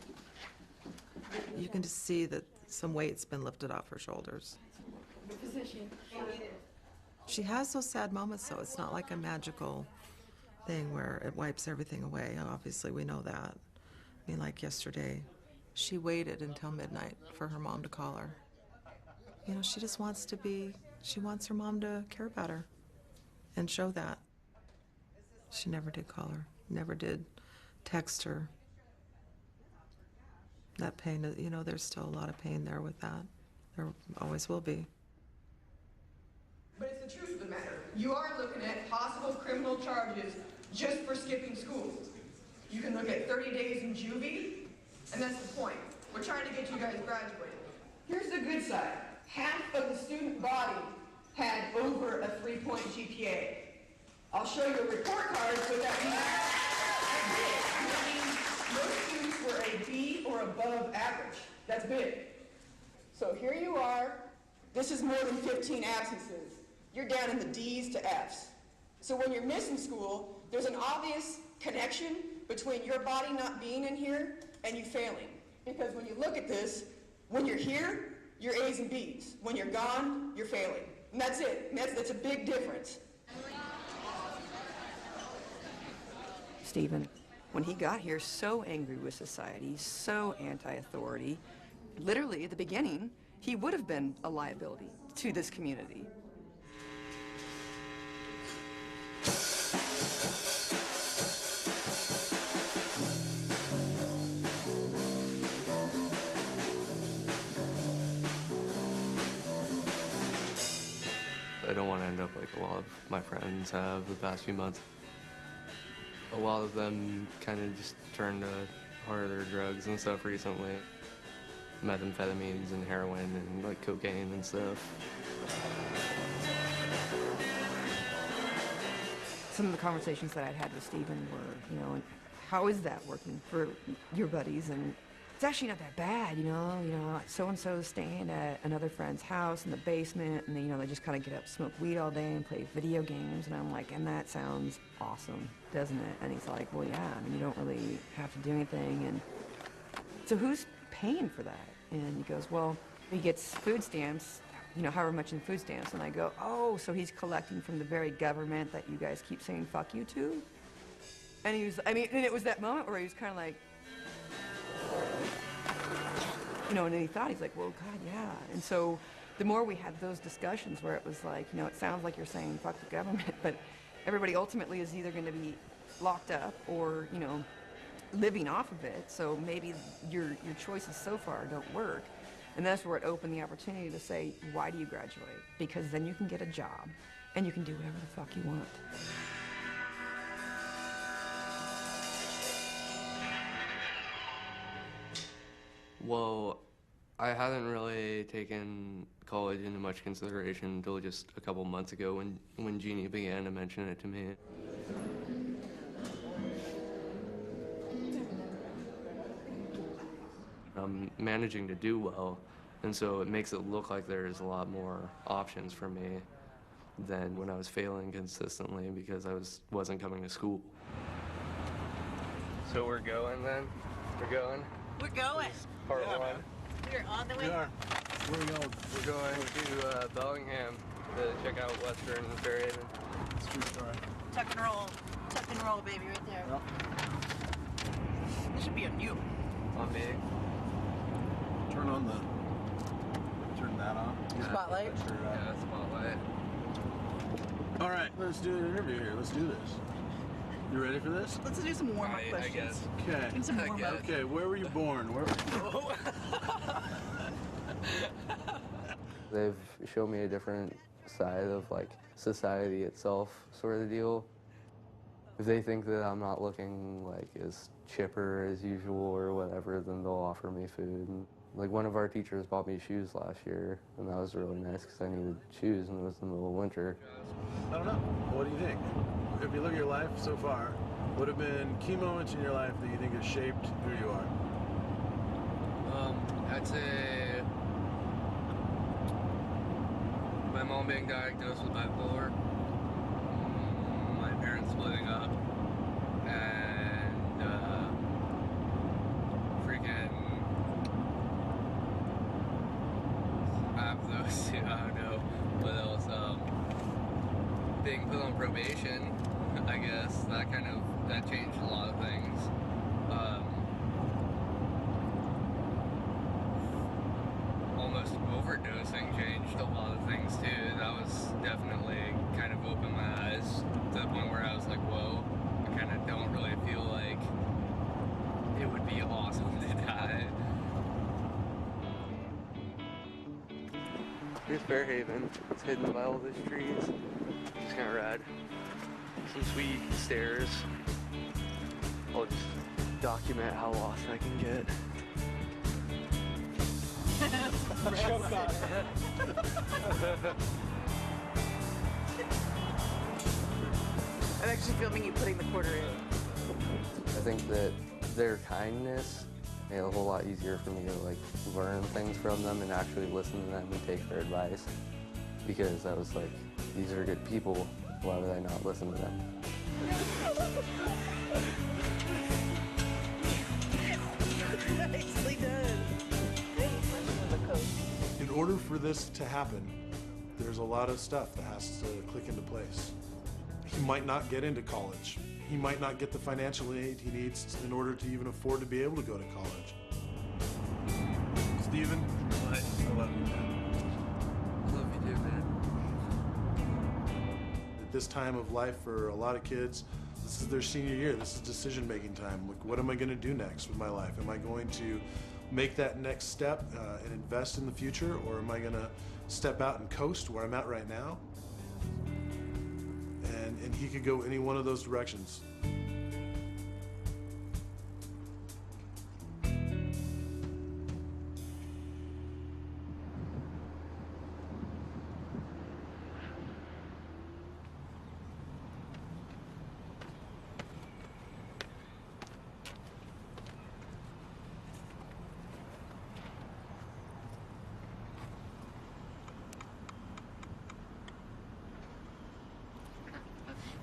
You can just see that some weight's been lifted off her shoulders. Position. She has those sad moments, though. It's not like a magical thing where it wipes everything away. Obviously, we know that. I mean, like yesterday, she waited until midnight for her mom to call her. You know, she just wants she wants her mom to care about her and show that. She never did call her, never did text her. That pain, you know, there's still a lot of pain there with that. There always will be. But it's the truth of the matter. You are looking at possible criminal charges just for skipping school. You can look at 30 days in juvie, and that's the point. We're trying to get you guys graduated. Here's the good side. Half of the student body had over a 3-point GPA. I'll show you a report card with that means that means most students were a B or above average. That's big. So here you are. This is more than 15 absences. You're down in the D's to F's. So when you're missing school, there's an obvious connection between your body not being in here and you failing. Because when you look at this, when you're here, you're A's and B's. When you're gone, you're failing. And that's it. And that's a big difference. Stephen, when he got here, so angry with society, so anti-authority, literally at the beginning, he would have been a liability to this community. I don't want to end up like a lot of my friends have the past few months. A lot of them kind of just turned to harder drugs and stuff recently. Methamphetamines and heroin and like cocaine and stuff. Some of the conversations that I'd had with Stephen were, you know, how is that working for your buddies? And it's actually not that bad, you know, so-and-so's staying at another friend's house in the basement, and you know, they just kind of get up, smoke weed all day and play video games. And I'm like, and that sounds awesome, doesn't it? And he's like, well, yeah, I mean, you don't really have to do anything. And so who's paying for that? And he goes, well, he gets food stamps, you know, however much in food stamps. And I go, oh, so he's collecting from the very government that you guys keep saying fuck you to? And he was, I mean, and it was that moment where he was kind of like, you know, and then he thought, he's like, well, God, yeah. And so the more we had those discussions where it was like, you know, it sounds like you're saying fuck the government, but everybody ultimately is either going to be locked up or, you know, living off of it. So maybe your choices so far don't work. And that's where it opened the opportunity to say, why do you graduate? Because then you can get a job and you can do whatever the fuck you want. Well, I hadn't really taken college into much consideration until just a couple months ago when Jeannie began to mention it to me. I'm managing to do well, and so it makes it look like there's a lot more options for me than when I was failing consistently because I wasn't coming to school. So we're going then? We're going? We're going. Part one. We're on the way. We are. Where are we going? We're going to Bellingham to check out Western Fairhaven. True story. Tuck and roll, baby, right there. Yep. This should be on you. On me. Turn that on. Spotlight. Yeah, spotlight. All right, let's do an interview here. Let's do this. You ready for this? Let's do some warm-up questions. I guess. Okay. Do some warm-up. Okay, where were you born? They've shown me a different side of like society itself, sort of deal. If they think that I'm not looking like as chipper as usual or whatever, then they'll offer me food. And, like one of our teachers bought me shoes last year, and that was really nice because I needed shoes and it was in the middle of winter. I don't know. What do you think? If you look at your life so far, what have been key moments in your life that you think have shaped who you are? I'd say my mom being diagnosed with bipolar, my parents splitting up, and freaking those two, I don't know what else. Being put on probation, I guess that changed a lot of things. Almost overdosing changed a lot of things too. That was definitely kind of opened my eyes to the point where I was like, whoa, I kind of don't really feel like it would be awesome to die. Here's Fairhaven. It's hidden by all these trees. It's kind of rad. Some sweet stairs. I'll just document how lost I can get. I'm actually filming you putting the quarter in. I think that their kindness made it a whole lot easier for me to like learn things from them and actually listen to them and take their advice, because I was like, these are good people, why would I not listen to them? Nicely done. In order for this to happen, there's a lot of stuff that has to click into place. He might not get into college. He might not get the financial aid he needs in order to even afford to be able to go to college. Steven, I love you, man. Love you too, man. At this time of life for a lot of kids, this is their senior year. This is decision-making time. Like, what am I going to do next with my life? Am I going to make that next step and invest in the future, or am I going to step out and coast where I'm at right now? And he could go any one of those directions.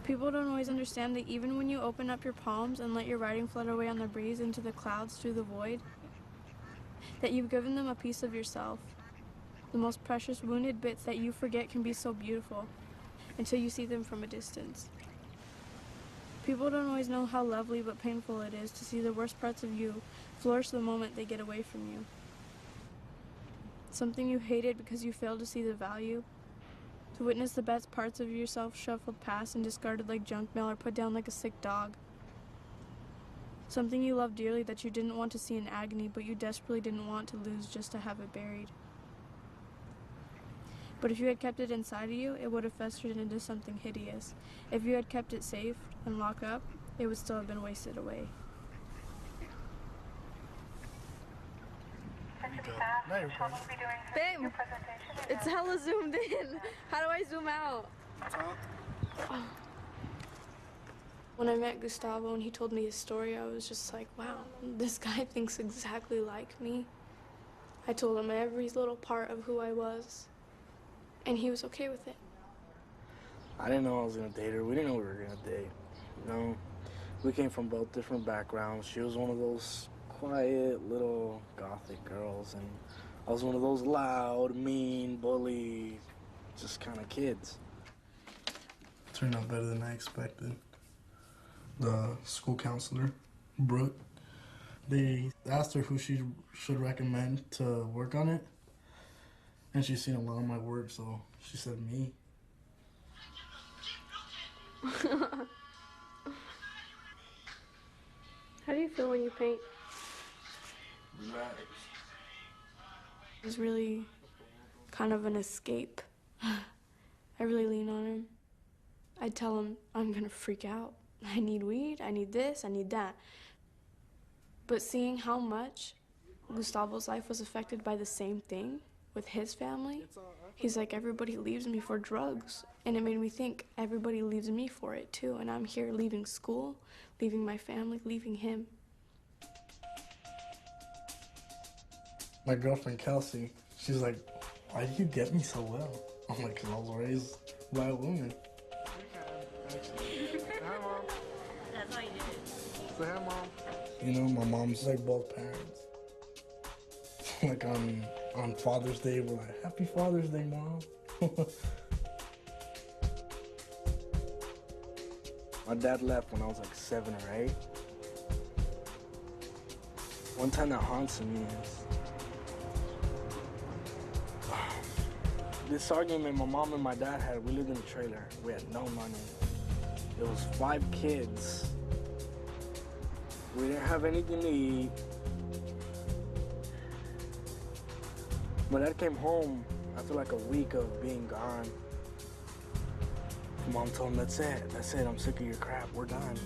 People don't always understand that even when you open up your palms and let your writing flutter away on the breeze into the clouds through the void, that you've given them a piece of yourself. The most precious wounded bits that you forget can be so beautiful until you see them from a distance. People don't always know how lovely but painful it is to see the worst parts of you flourish the moment they get away from you. Something you hated because you failed to see the value. To witness the best parts of yourself shuffled past and discarded like junk mail or put down like a sick dog. Something you loved dearly that you didn't want to see in agony, but you desperately didn't want to lose just to have it buried. But if you had kept it inside of you, it would have festered into something hideous. If you had kept it safe and locked up, it would still have been wasted away. Now you're fine. Babe, it's hella zoomed in. How do I zoom out? Oh. When I met Gustavo and he told me his story, I was just like, wow, this guy thinks exactly like me. I told him every little part of who I was, and he was okay with it. I didn't know I was gonna date her. We didn't know we were gonna date. You know, we came from both different backgrounds. She was one of those quiet little gothic girls, and I was one of those loud, mean, bully, just kind of kids. Turned out better than I expected. The school counselor, Brooke, they asked her who she should recommend to work on it, and she's seen a lot of my work, so she said me. How do you feel when you paint? It's really kind of an escape. I really lean on him. I tell him I'm gonna freak out. I need weed, I need this, I need that. But seeing how much Gustavo's life was affected by the same thing with his family, he's like, everybody leaves me for drugs. And it made me think, everybody leaves me for it too. And I'm here leaving school, leaving my family, leaving him. My girlfriend, Kelsey, she's like, why do you get me so well? I'm like, 'cause I was raised by a woman. Hi, Mom. That's why you did it. Say hi, Mom. You know, my mom's like both parents. Like on Father's Day, we're like, Happy Father's Day, Mom. My dad left when I was like 7 or 8. One time that haunts me is this argument my mom and my dad had. We lived in a trailer. We had no money. It was 5 kids. We didn't have anything to eat. My dad came home after like a week of being gone. Mom told him, that's it, I'm sick of your crap, we're done.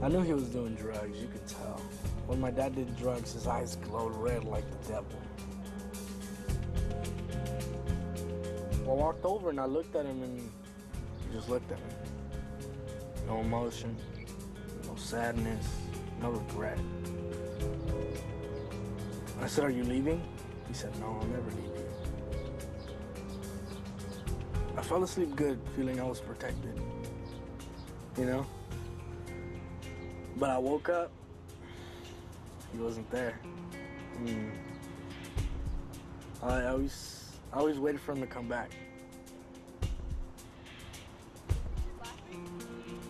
I knew he was doing drugs, you could tell. When my dad did drugs, his eyes glowed red like the devil. I walked over and I looked at him and he just looked at me. No emotion, no sadness, no regret. I said, are you leaving? He said, no, I'll never leave you. I fell asleep good, feeling I was protected, you know? But I woke up, he wasn't there. I always waited for him to come back.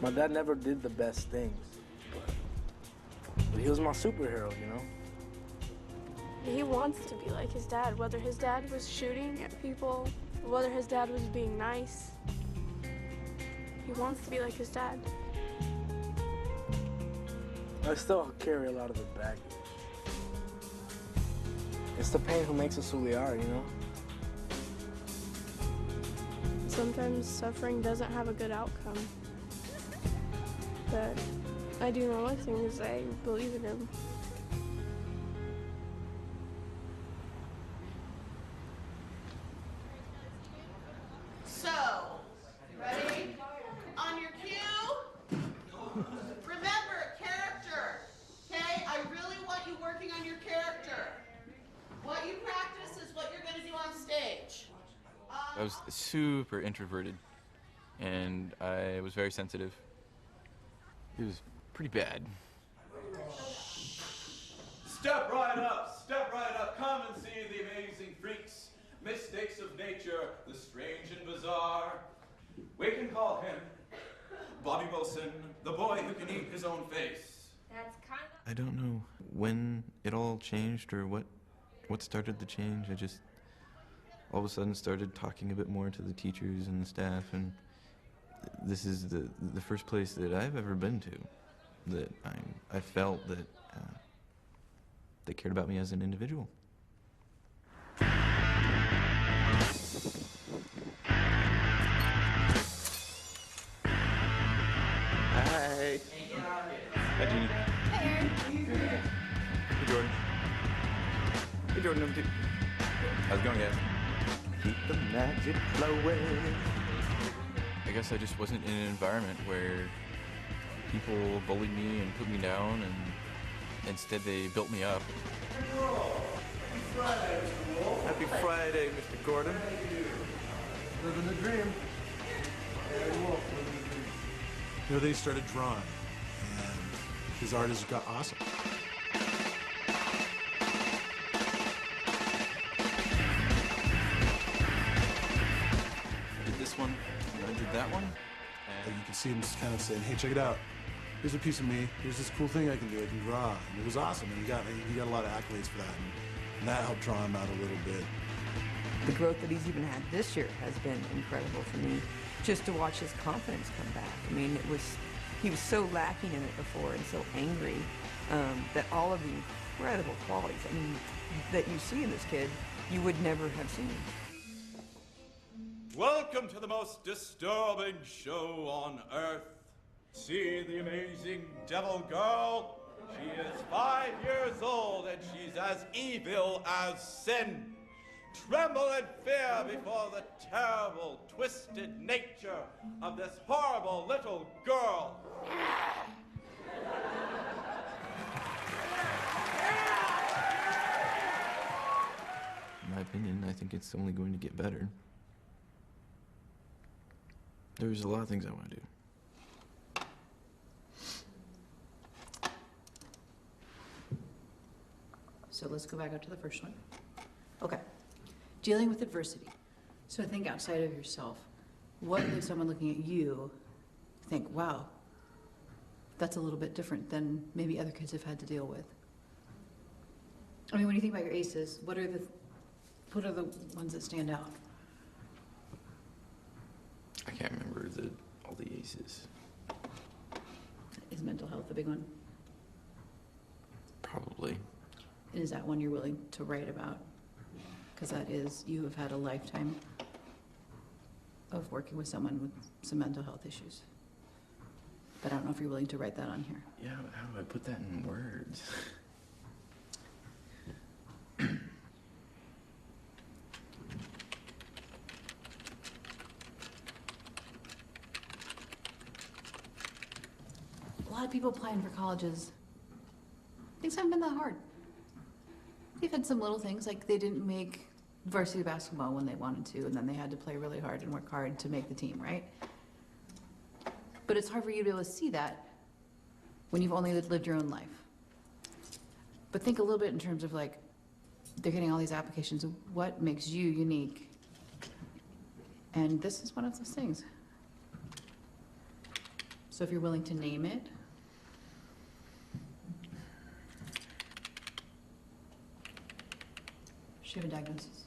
My dad never did the best things, but he was my superhero, you know? He wants to be like his dad, whether his dad was shooting at people, whether his dad was being nice. He wants to be like his dad. I still carry a lot of the baggage. It's the pain who makes us who we are, you know? Sometimes suffering doesn't have a good outcome. But I do know one thing is I believe in him. So, ready? On your cue, remember character. Okay? I really want you working on your character. What you practice is what you're going to do on stage. I was super introverted, and I was very sensitive. It was pretty bad. Step right up, come and see the amazing freaks, mistakes of nature, the strange and bizarre. We can call him Bobby Wilson, the boy who can eat his own face. That's kind of... I don't know when it all changed or what started the change. I just all of a sudden started talking a bit more to the teachers and the staff, and this is the first place that I've ever been to that I felt that they cared about me as an individual. Hi. Hi, Jeannie. Hey, Aaron. Jordan, number 2. How's it going, guys? Keep the magic flowing. I guess I just wasn't in an environment where people bullied me and put me down, and instead they built me up. Happy Friday, Mr. Gordon. Living the dream. You know, then he started drawing, and his art has got awesome. I did this one, and I did that one. And you can see him just kind of saying, hey, check it out. Here's a piece of me. Here's this cool thing I can do. I can draw. And it was awesome, and he got a lot of accolades for that. And that helped draw him out a little bit. The growth that he's even had this year has been incredible for me. Just to watch his confidence come back. I mean, he was so lacking in it before and so angry that all of the incredible qualities, I mean, that you see in this kid, you would never have seen. Welcome to the most disturbing show on earth. See the amazing devil girl? She is 5 years old and she's as evil as sin. Tremble in fear before the terrible, twisted nature of this horrible little girl. In my opinion, I think it's only going to get better. There's a lot of things I want to do. So let's go back up to the first one. Okay. Dealing with adversity. So think outside of yourself. What would someone looking at you think, wow, that's a little bit different than maybe other kids have had to deal with? I mean, when you think about your aces, what are the ones that stand out? I can't remember all the aces. Is mental health a big one? Probably. And is that one you're willing to write about? Because that is, you have had a lifetime of working with someone with some mental health issues. But I don't know if you're willing to write that on here. Yeah, but how do I put that in words? A lot of people applying for colleges, things haven't been that hard. They've had some little things, like they didn't make varsity basketball when they wanted to, and then they had to play really hard and work hard to make the team, right? But it's hard for you to be able to see that when you've only lived your own life. But think a little bit in terms of like, they're getting all these applications, what makes you unique? And this is one of those things. So if you're willing to name it, do you have a diagnosis?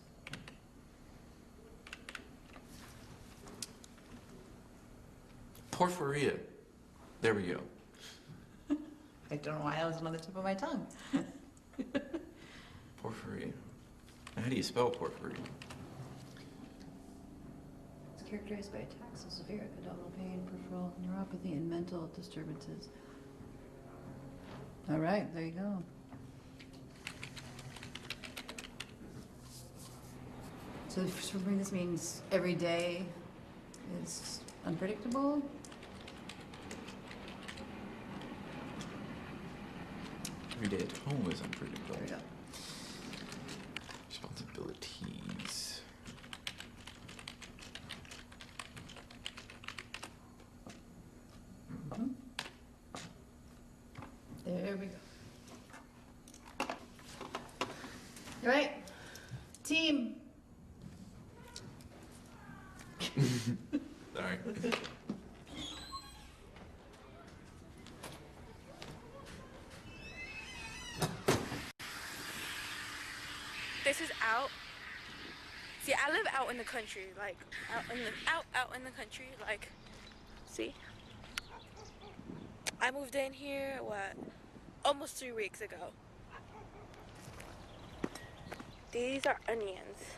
Porphyria. There we go. I don't know why that was on the tip of my tongue. Porphyria. Now, how do you spell porphyria? It's characterized by attacks of severe abdominal pain, peripheral neuropathy, and mental disturbances. All right, there you go. So for me, this means every day is unpredictable. Every day at home is unpredictable. There we go. Responsibilities. Mm-hmm. There we go. All right, team. Sorry. This is out. See, I live out in the country, like out in the country, like. See. I moved in here almost 3 weeks ago. These are onions.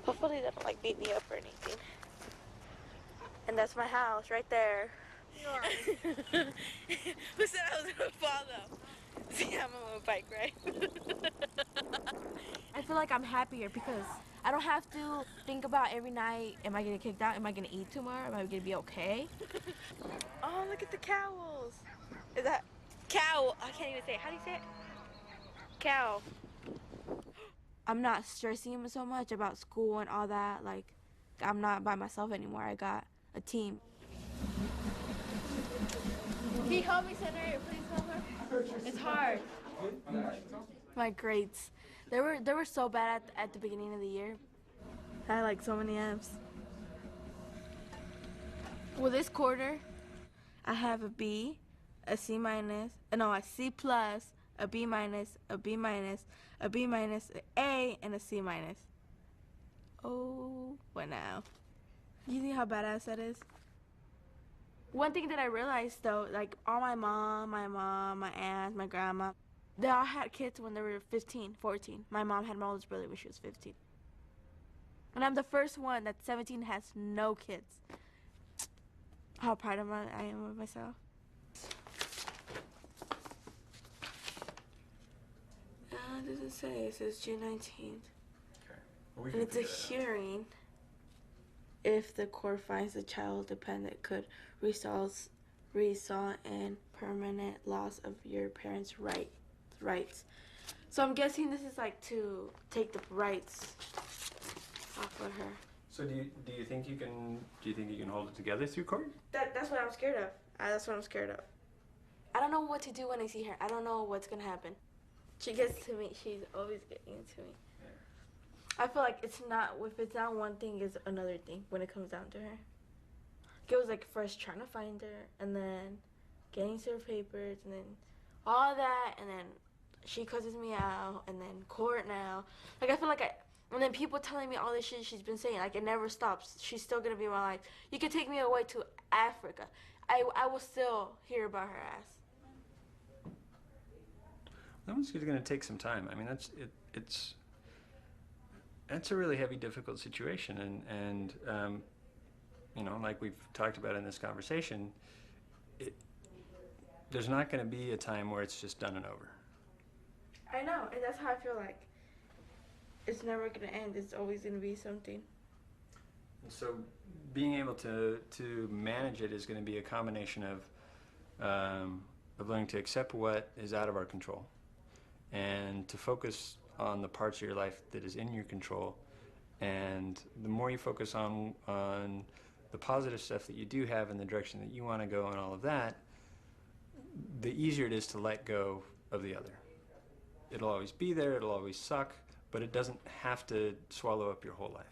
Hopefully they don't like beat me up or anything. And that's my house right there. Who said I was gonna fall though? See, I'm on a bike ride. I feel like I'm happier because I don't have to think about every night, am I gonna get kicked out? Am I gonna eat tomorrow? Am I gonna be okay? Oh, look at the cows. Is that cow? I can't even say it. How do you say it? Cow. I'm not stressing so much about school and all that. Like, I'm not by myself anymore. I got a team. Can you help me, Senator? Please help her. It's hard. My grades, they were so bad at the beginning of the year. I had like so many F's. Well, this quarter, I have a B, a C minus, no, a C plus, a B minus, a B minus, a B minus, an A, and a C minus. Oh, what now? You see how badass that is? One thing that I realized though, like all my mom, my aunt, my grandma, they all had kids when they were 15, 14. My mom had my oldest brother when she was 15. And I'm the first one that's 17 has no kids. How proud I am of myself. It doesn't say. It says June 19th. Okay. And it's a hearing if the court finds the child dependent could result in permanent loss of your parents' rights. So I'm guessing this is like to take the rights off of her. So do you think you can hold it together through court? That's what I'm scared of. That's what I'm scared of. I don't know what to do when I see her. I don't know what's gonna happen. She gets to me. She's always getting to me. I feel like if it's not one thing, it's another thing when it comes down to her. It was like first trying to find her, and then getting to her papers, and then all that, and then she cusses me out, and then court now. Like I feel like and then people telling me all this shit she's been saying, like it never stops. She's still gonna be in my life. You can take me away to Africa. I will still hear about her ass. That one's going to take some time. I mean, that's a really heavy, difficult situation, and you know, like we've talked about in this conversation, there's not going to be a time where it's just done and over. I know, and that's how I feel like. It's never going to end. It's always going to be something. And so being able to manage it is going to be a combination of learning to accept what is out of our control and to focus on the parts of your life that is in your control. And the more you focus on the positive stuff that you do have and the direction that you want to go and all of that, the easier it is to let go of the other. It'll always be there, it'll always suck, but it doesn't have to swallow up your whole life.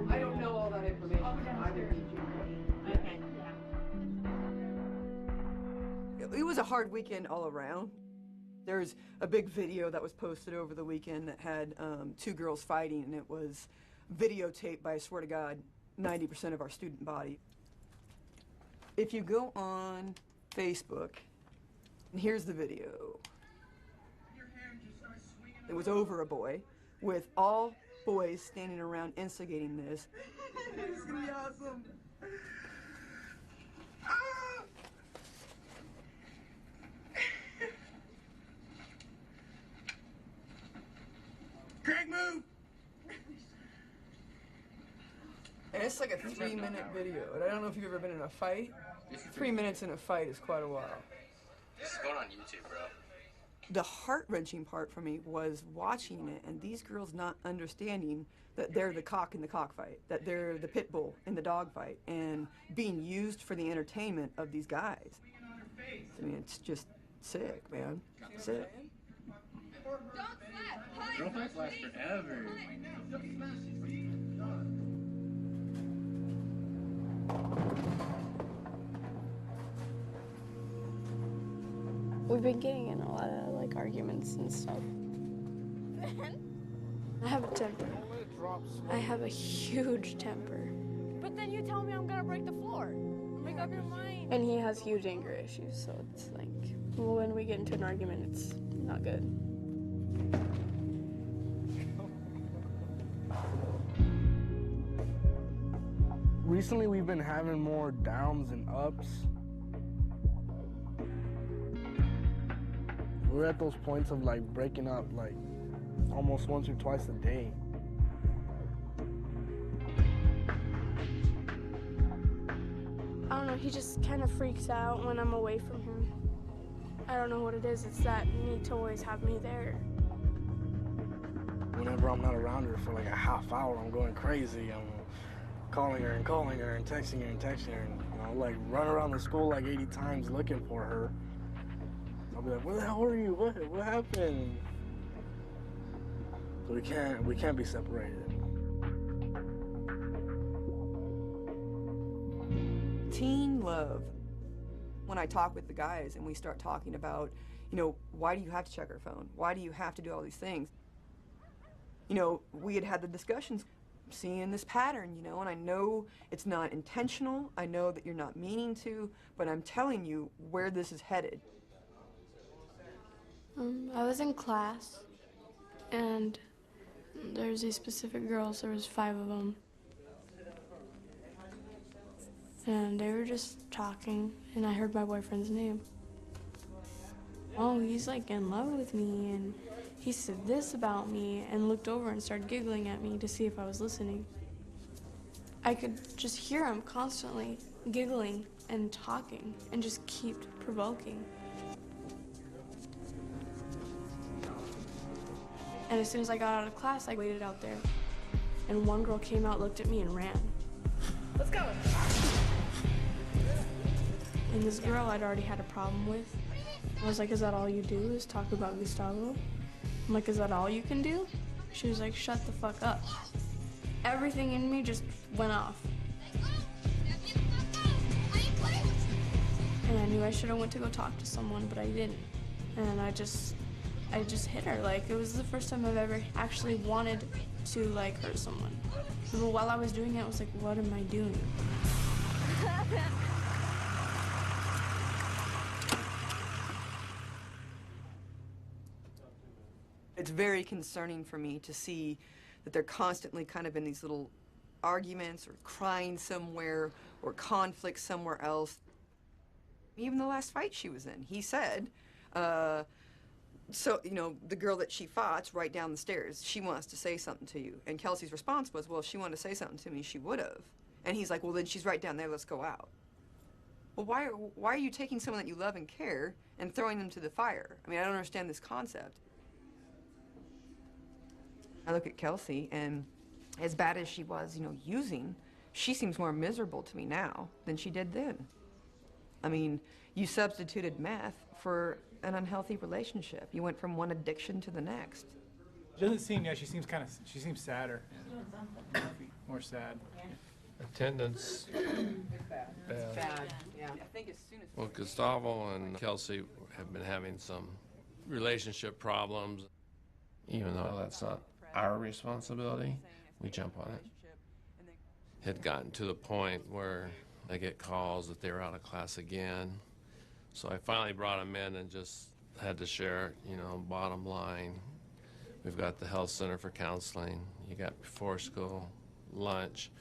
I don't know all that information either. It was a hard weekend all around. There's a big video that was posted over the weekend that had two girls fighting, and it was videotaped by, I swear to God, 90% of our student body. If you go on Facebook, and here's the video. It was over a boy with all boys standing around instigating this. This is gonna be awesome. Greg, move! And it's like a 3-minute video, and I don't know if you've ever been in a fight. 3 minutes in a fight is quite a while. This is going on YouTube, bro. The heart-wrenching part for me was watching it and these girls not understanding that they're the cock in the cockfight, that they're the pit bull in the dogfight, and being used for the entertainment of these guys. I mean, it's just sick, man. Sick. Girl fights last forever. We've been getting in a lot of like arguments and stuff. I have a temper. I have a huge temper. But then you tell me I'm gonna break the floor. Make up your mind. And he has huge anger issues, so it's like, when we get into an argument, it's not good. Recently, we've been having more downs and ups. We're at those points of like breaking up like almost once or twice a day. I don't know, he just kind of freaks out when I'm away from him. I don't know what it is, it's that need to always have me there. Whenever I'm not around her for like a half hour, I'm going crazy. I'm calling her and texting her and texting her, and you know, like run around the school like 80 times looking for her. I'll be like, where the hell are you? What happened? So we can't be separated. Teen love. When I talk with the guys and we start talking about, you know, why do you have to check her phone? Why do you have to do all these things? You know, we had the discussions, seeing this pattern, you know, and I know it's not intentional. I know that you're not meaning to, but I'm telling you where this is headed. I was in class, and there's these specific girls, there was 5 of them. And they were just talking, and I heard my boyfriend's name. Oh, he's like in love with me, and he said this about me, and looked over and started giggling at me to see if I was listening. I could just hear him constantly giggling and talking, and just keep provoking. And as soon as I got out of class, I waited out there. And one girl came out, looked at me, and ran. Let's go. And this girl I'd already had a problem with. I was like, is that all you do, is talk about Gustavo? I'm like, is that all you can do? She was like, shut the fuck up. Everything in me just went off. And I knew I should have went to go talk to someone, but I didn't. And I just hit her. Like, it was the first time I've ever actually wanted to like hurt someone. But while I was doing it, I was like, what am I doing? It's very concerning for me to see that they're constantly kind of in these little arguments or crying somewhere or conflict somewhere else. Even the last fight she was in, he said, so, you know, the girl that she fought's right down the stairs. She wants to say something to you. And Kelsey's response was, well, if she wanted to say something to me, she would have. And he's like, well, then she's right down there, let's go out. Well, why are you taking someone that you love and care and throwing them to the fire? I mean, I don't understand this concept. I look at Kelsey, and as bad as she was, you know, using, she seems more miserable to me now than she did then. I mean, you substituted meth for an unhealthy relationship. You went from one addiction to the next. She doesn't seem, she seems sadder. More sad. Attendance. Bad. Bad, yeah. I think as soon as... Well, Gustavo and Kelsey have been having some relationship problems. Even though that's not our responsibility, we jump on it. Had gotten to the point where I get calls that they were out of class again. So I finally brought them in and just had to share, you know, bottom line. We've got the health center for counseling. You got before school, lunch.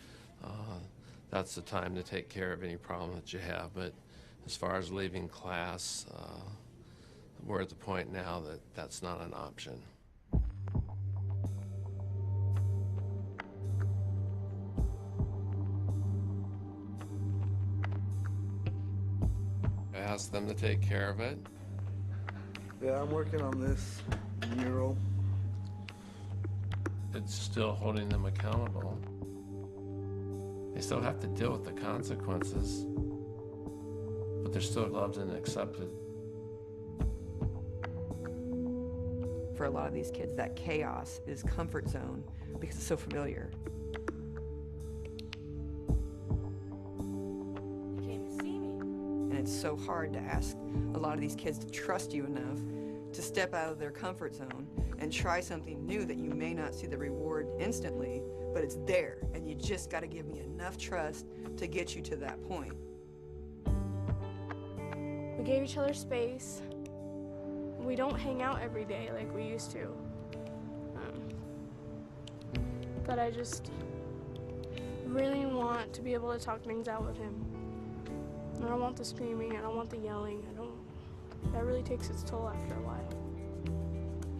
That's the time to take care of any problem that you have. But as far as leaving class, we're at the point now that that's not an option. I asked them to take care of it. Yeah, I'm working on this mural. It's still holding them accountable. They still have to deal with the consequences, but they're still loved and accepted. For a lot of these kids, that chaos is comfort zone because it's so familiar. You came to see me. And it's so hard to ask a lot of these kids to trust you enough to step out of their comfort zone and try something new that you may not see the reward instantly, but it's there, and you just got to give me enough trust to get you to that point. We gave each other space. We don't hang out every day like we used to. But I just really want to be able to talk things out with him. I don't want the screaming, I don't want the yelling, that really takes its toll after a while.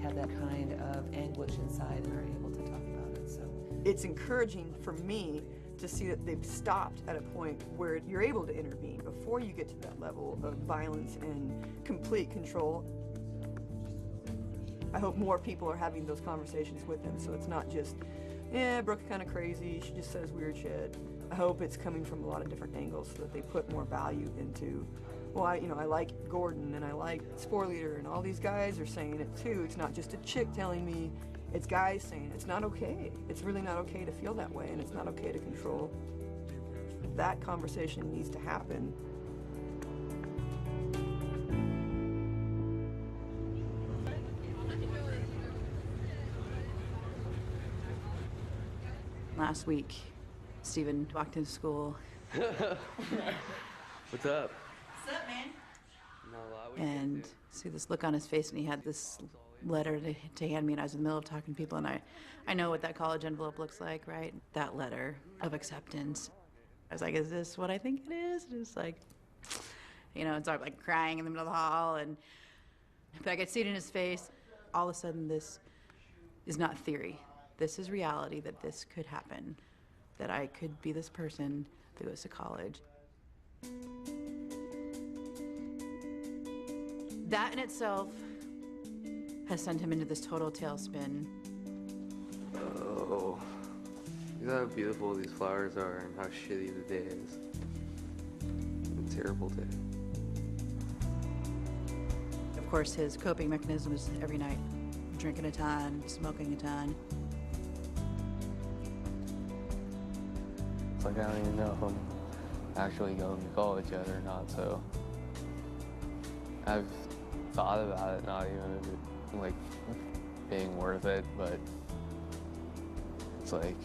Have that kind of anguish inside and are able to talk about it, so. It's encouraging for me to see that they've stopped at a point where you're able to intervene before you get to that level of violence and complete control. I hope more people are having those conversations with them, so it's not just, yeah, Brooke's kind of crazy, she just says weird shit. I hope it's coming from a lot of different angles so that they put more value into, well, I like Gordon and I like Spore Leader and all these guys are saying it too. It's not just a chick telling me, it's guys saying it's not okay. It's really not okay to feel that way, and it's not okay to control. That conversation needs to happen. Last week, Steven walked into school. What's up? What's up, man? And see this look on his face, and he had this letter to hand me, and I was in the middle of talking to people, and I know what that college envelope looks like, right? That letter of acceptance. I was like, is this what I think it is? And it's like, you know, it's like crying in the middle of the hall, and but I could see it in his face. All of a sudden, this is not theory. This is reality, that this could happen, that I could be this person that goes to college. That in itself has sent him into this total tailspin. Oh, look how beautiful these flowers are and how shitty the day is. A terrible day. Of course, his coping mechanism is every night drinking a ton, smoking a ton. It's like I don't even know if I'm actually going to college yet or not, so I've thought about it, not even like being worth it, but it's like,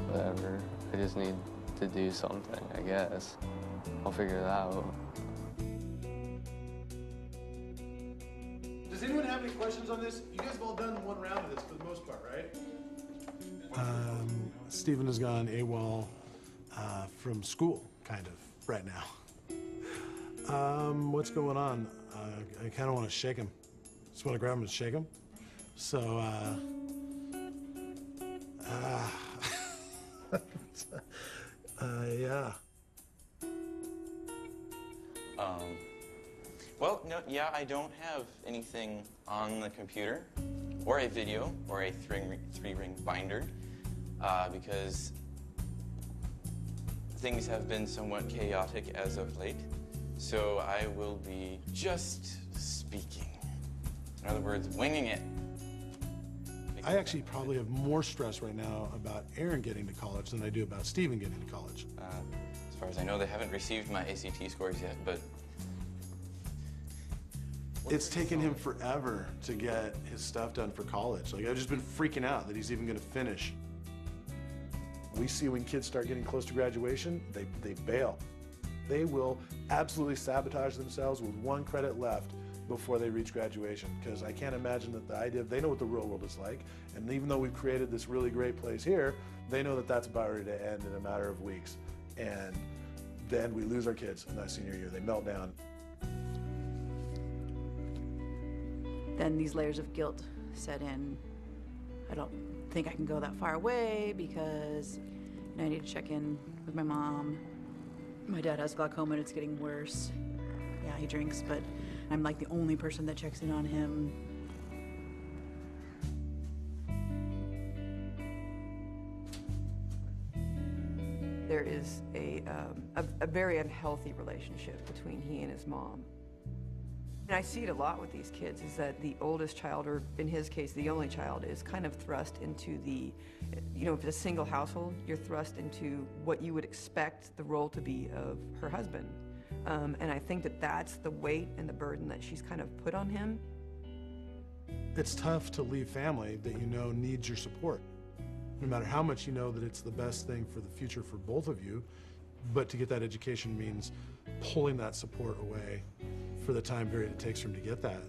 whatever. I just need to do something, I guess. I'll figure it out. Does anyone have any questions on this? You guys have all done one round of this for the most part, right? Steven has gone AWOL from school, kind of, right now. What's going on? I kind of want to shake him. Just want to grab him and shake him. So, yeah. Well, no, yeah, I don't have anything on the computer, or a video, or a three-ring binder, because things have been somewhat chaotic as of late. So I will be just speaking. In other words, winging it. I actually probably have more stress right now about Aaron getting to college than I do about Steven getting to college. As far as I know, they haven't received my ACT scores yet, but... It's taken him forever to get his stuff done for college. Like, I've just been freaking out that he's even gonna finish. We see when kids start getting close to graduation, they bail. They will absolutely sabotage themselves with one credit left before they reach graduation, because I can't imagine that the idea of, they know what the real world is like, and even though we've created this really great place here, they know that that's about ready to end in a matter of weeks. And then we lose our kids in that senior year. They melt down. Then these layers of guilt set in. I don't think I can go that far away because I need to check in with my mom. My dad has glaucoma and it's getting worse. Yeah, he drinks, but I'm like the only person that checks in on him. There is a very unhealthy relationship between he and his mom. And I see it a lot with these kids, is that the oldest child, or in his case, the only child, is kind of thrust into the, you know, if it's a single household, you're thrust into what you would expect the role to be of her husband. And I think that that's the weight and the burden that she's kind of put on him. It's tough to leave family that you know needs your support. No matter how much you know that it's the best thing for the future for both of you, but to get that education means pulling that support away for the time period it takes for him to get that.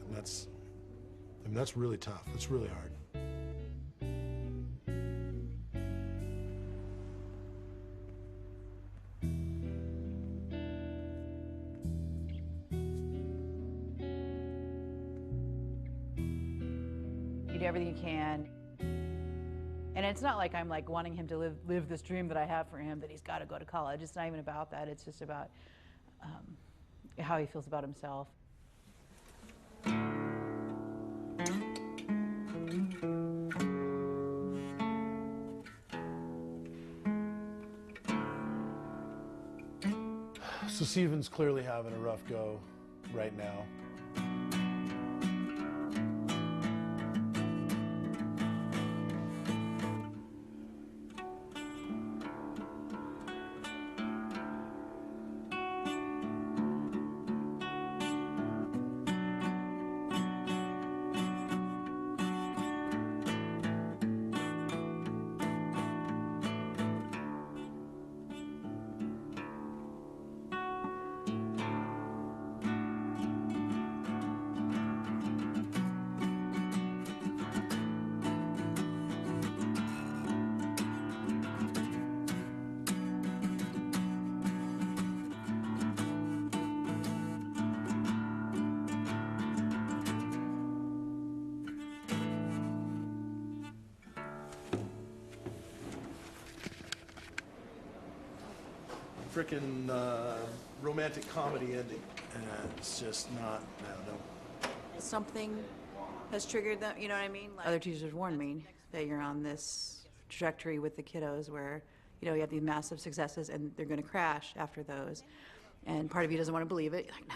And that's really tough. It's really hard. You do everything you can. And it's not like I'm like wanting him to live this dream that I have for him, that he's got to go to college. It's not even about that. It's just about how he feels about himself. So Steven's clearly having a rough go right now. Frickin' romantic comedy ending, and it's just not, I don't know. Something has triggered them, you know what I mean? Other teachers warned me that you're on this trajectory with the kiddos where, you have these massive successes and they're going to crash after those. And part of you doesn't want to believe it. You're like,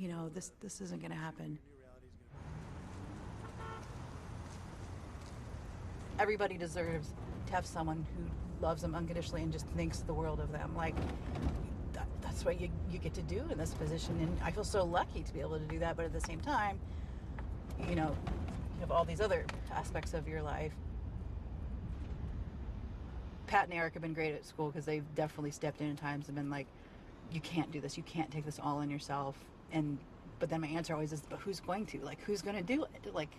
no, this isn't going to happen. Everybody deserves to have someone who loves them unconditionally and just thinks the world of them. Like, that's what you get to do in this position. And I feel so lucky to be able to do that. But at the same time, you have all these other aspects of your life. Pat and Eric have been great at school because they've definitely stepped in at times and been like, you can't do this. You can't take this all on yourself. But then my answer always is, but who's going to? Like, who's going to do it? Like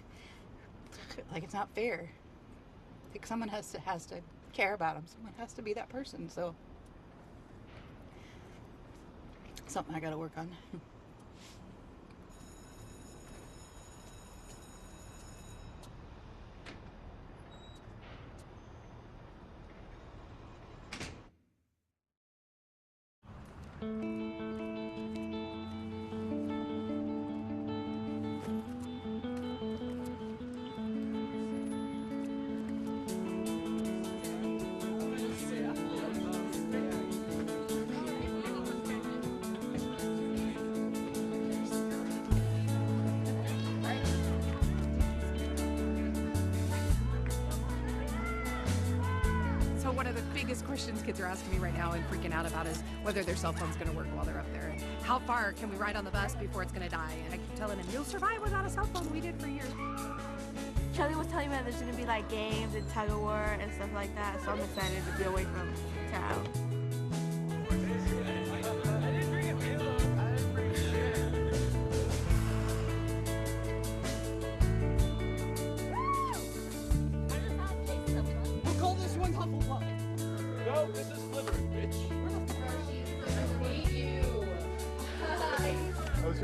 it's not fair. Like, someone has to care about them. Someone has to be that person. So something I got to work on. One of the biggest questions kids are asking me right now and freaking out about is whether their cell phone's going to work while they're up there. And how far can we ride on the bus before it's going to die? And I keep telling them, you'll survive without a cell phone. We did for years. Charlie was telling me that there's going to be like games and tug of war and stuff like that. So I'm excited to be away from town.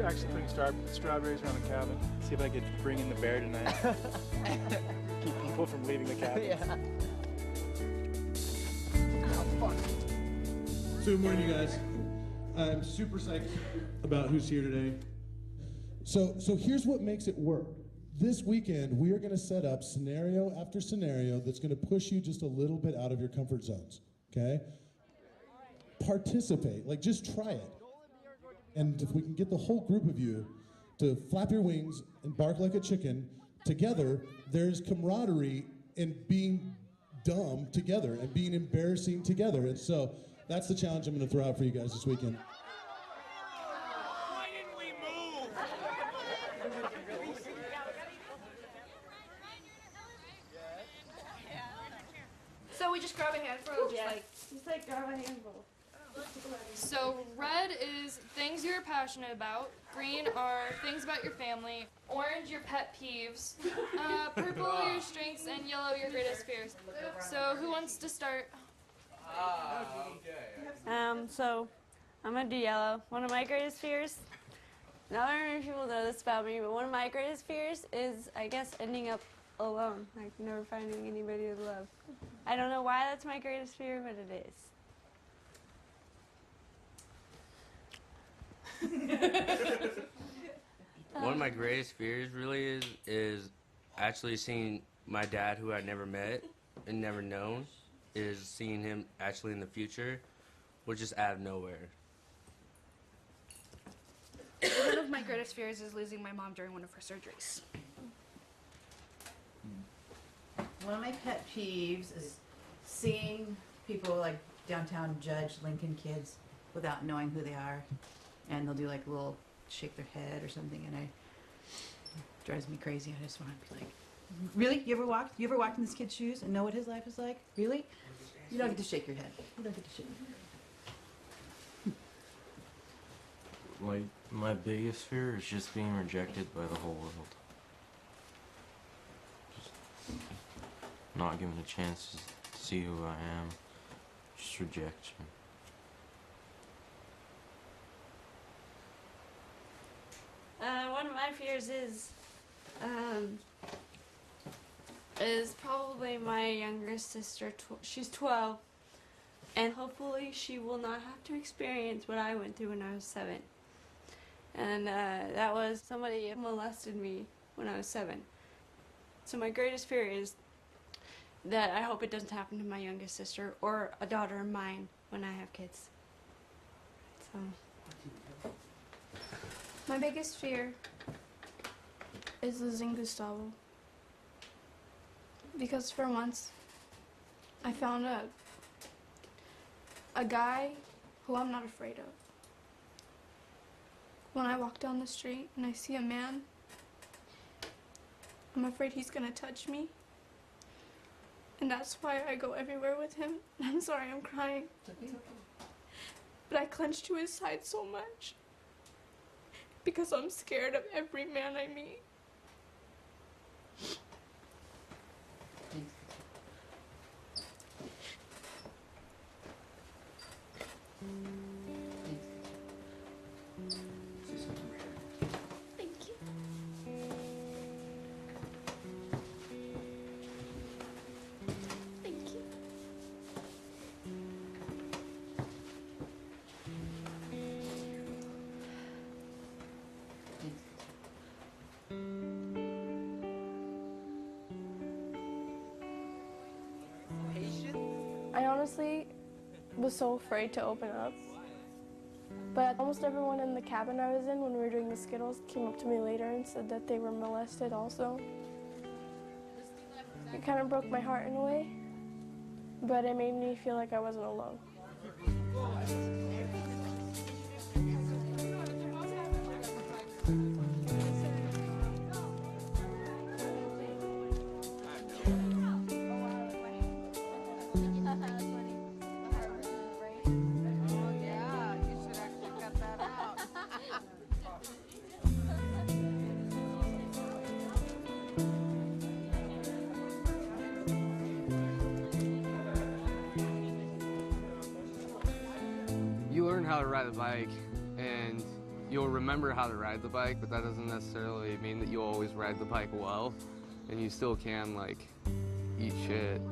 Actually putting strawberries around the cabin. See if I could bring in the bear tonight. Keep people from leaving the cabin. Yeah. Oh, fuck. So good morning, you guys. I'm super psyched about who's here today. So here's what makes it work. This weekend, we are going to set up scenario after scenario that's going to push you just a little bit out of your comfort zones, okay? Participate, like just try it. And if we can get the whole group of you to flap your wings and bark like a chicken together, there's camaraderie in being dumb together and being embarrassing together. And so that's the challenge I'm going to throw out for you guys this weekend. just grab a handful? Just like grab a handful. So red is things you're passionate about. Green are things about your family. Orange, your pet peeves. Purple, your strengths, and yellow, your greatest fears. So who wants to start? So I'm gonna do yellow. One of my greatest fears, not very many people know this about me, but one of my greatest fears is, I guess, ending up alone, like never finding anybody to love. I don't know why that's my greatest fear, but it is. One of my greatest fears really is actually seeing my dad, who I'd never met and never known, is seeing him actually in the future, which is out of nowhere. One of my greatest fears is losing my mom during one of her surgeries. One of my pet peeves is seeing people like downtown judge Lincoln kids without knowing who they are, and they'll do like a little shake their head or something, and it drives me crazy. I just want to be like, really? You ever walked in this kid's shoes and know what his life is like? Really? You don't get to shake your head. You don't get to shake your head. My biggest fear is just being rejected by the whole world. Just not given a chance to see who I am. Just rejection. One of my fears is probably my younger sister. She's 12, and hopefully she will not have to experience what I went through when I was 7. And that was somebody molested me when I was 7. So my greatest fear is that I hope it doesn't happen to my youngest sister or a daughter of mine when I have kids. So. My biggest fear is losing Gustavo. Because for once, I found a guy who I'm not afraid of. When I walk down the street and I see a man, I'm afraid he's gonna touch me. And that's why I go everywhere with him. I'm sorry, I'm crying. But I clench to his side so much. Because I'm scared of every man I meet. Thank you. Thank you. I honestly was so afraid to open up. But almost everyone in the cabin I was in when we were doing the Skittles came up to me later and said that they were molested also. It kind of broke my heart in a way, but it made me feel like I wasn't alone. You learn how to ride a bike, and you'll remember how to ride the bike, but that doesn't necessarily mean that you'll always ride the bike well, and you still can, like, eat shit.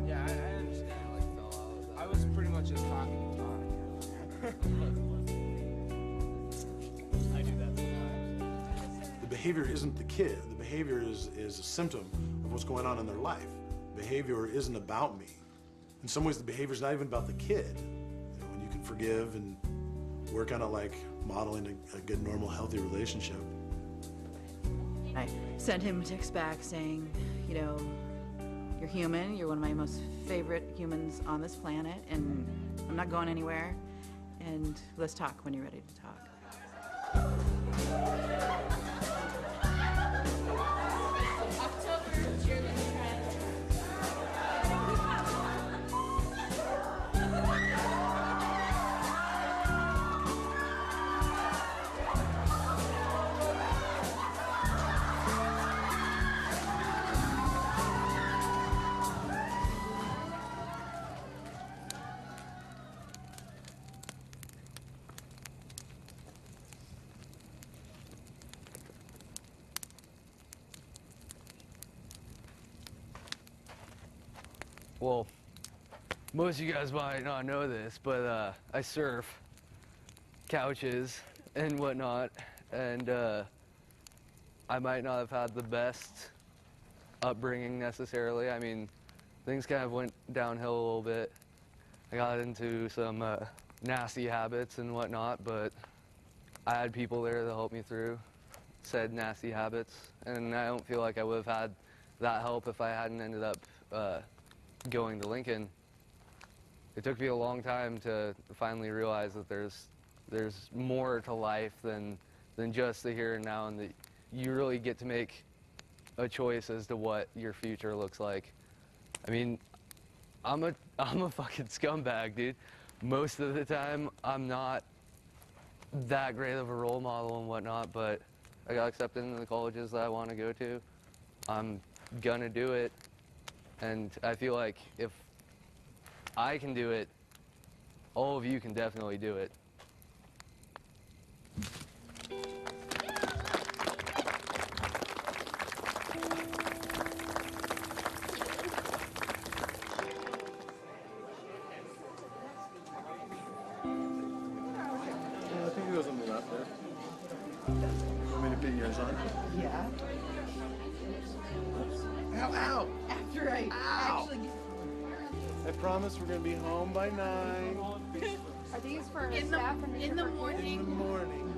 Yeah, I understand how you fell out of that. I was pretty much just talking to I do that sometimes. The behavior isn't the kid. The behavior is a symptom of what's going on in their life. Behavior isn't about me. In some ways, the behavior is not even about the kid. When you can forgive and work on it, like modeling a good, normal, healthy relationship. I sent him a text back saying, you know, you're human, you're one of my most favorite humans on this planet, and I'm not going anywhere, and let's talk when you're ready to talk. October cheerleading. Well, most of you guys might not know this, but I surf couches and whatnot, and I might not have had the best upbringing necessarily. I mean, things kind of went downhill a little bit. I got into some nasty habits and whatnot, but I had people there to help me through said nasty habits, and I don't feel like I would have had that help if I hadn't ended up going to Lincoln. It took me a long time to finally realize that there's more to life than just the here and now, and that you really get to make a choice as to what your future looks like. I mean, I'm a fucking scumbag, dude. Most of the time, I'm not that great of a role model and whatnot, but I got accepted into the colleges that I want to go to. I'm gonna do it, and I feel like if I can do it, all of you can definitely do it. I think it was on the left there. Want me to put yours on? Yeah. Ow, ow! After I actually. I promise we're gonna be home by 9. Are these for staff and in the morning? In the morning.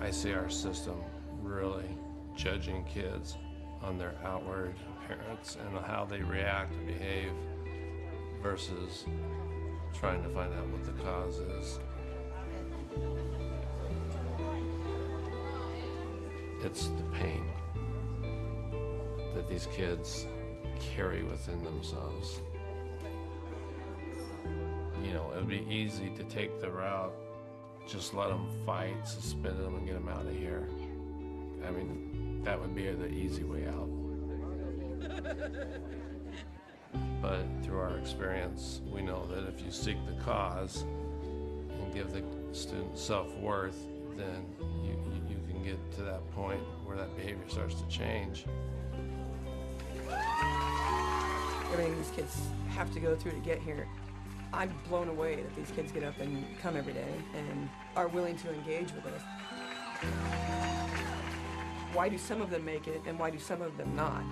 I see our system really judging kids on their outward appearance and how they react and behave versus trying to find out what the cause is. It's the pain that these kids carry within themselves. You know, it would be easy to take the route, just let them fight, suspend them, and get them out of here. I mean, that would be the easy way out. But through our experience, we know that if you seek the cause and give the student self-worth, then you can get to that point where that behavior starts to change. Everything these kids have to go through to get here. I'm blown away that these kids get up and come every day and are willing to engage with us. Why do some of them make it and why do some of them not?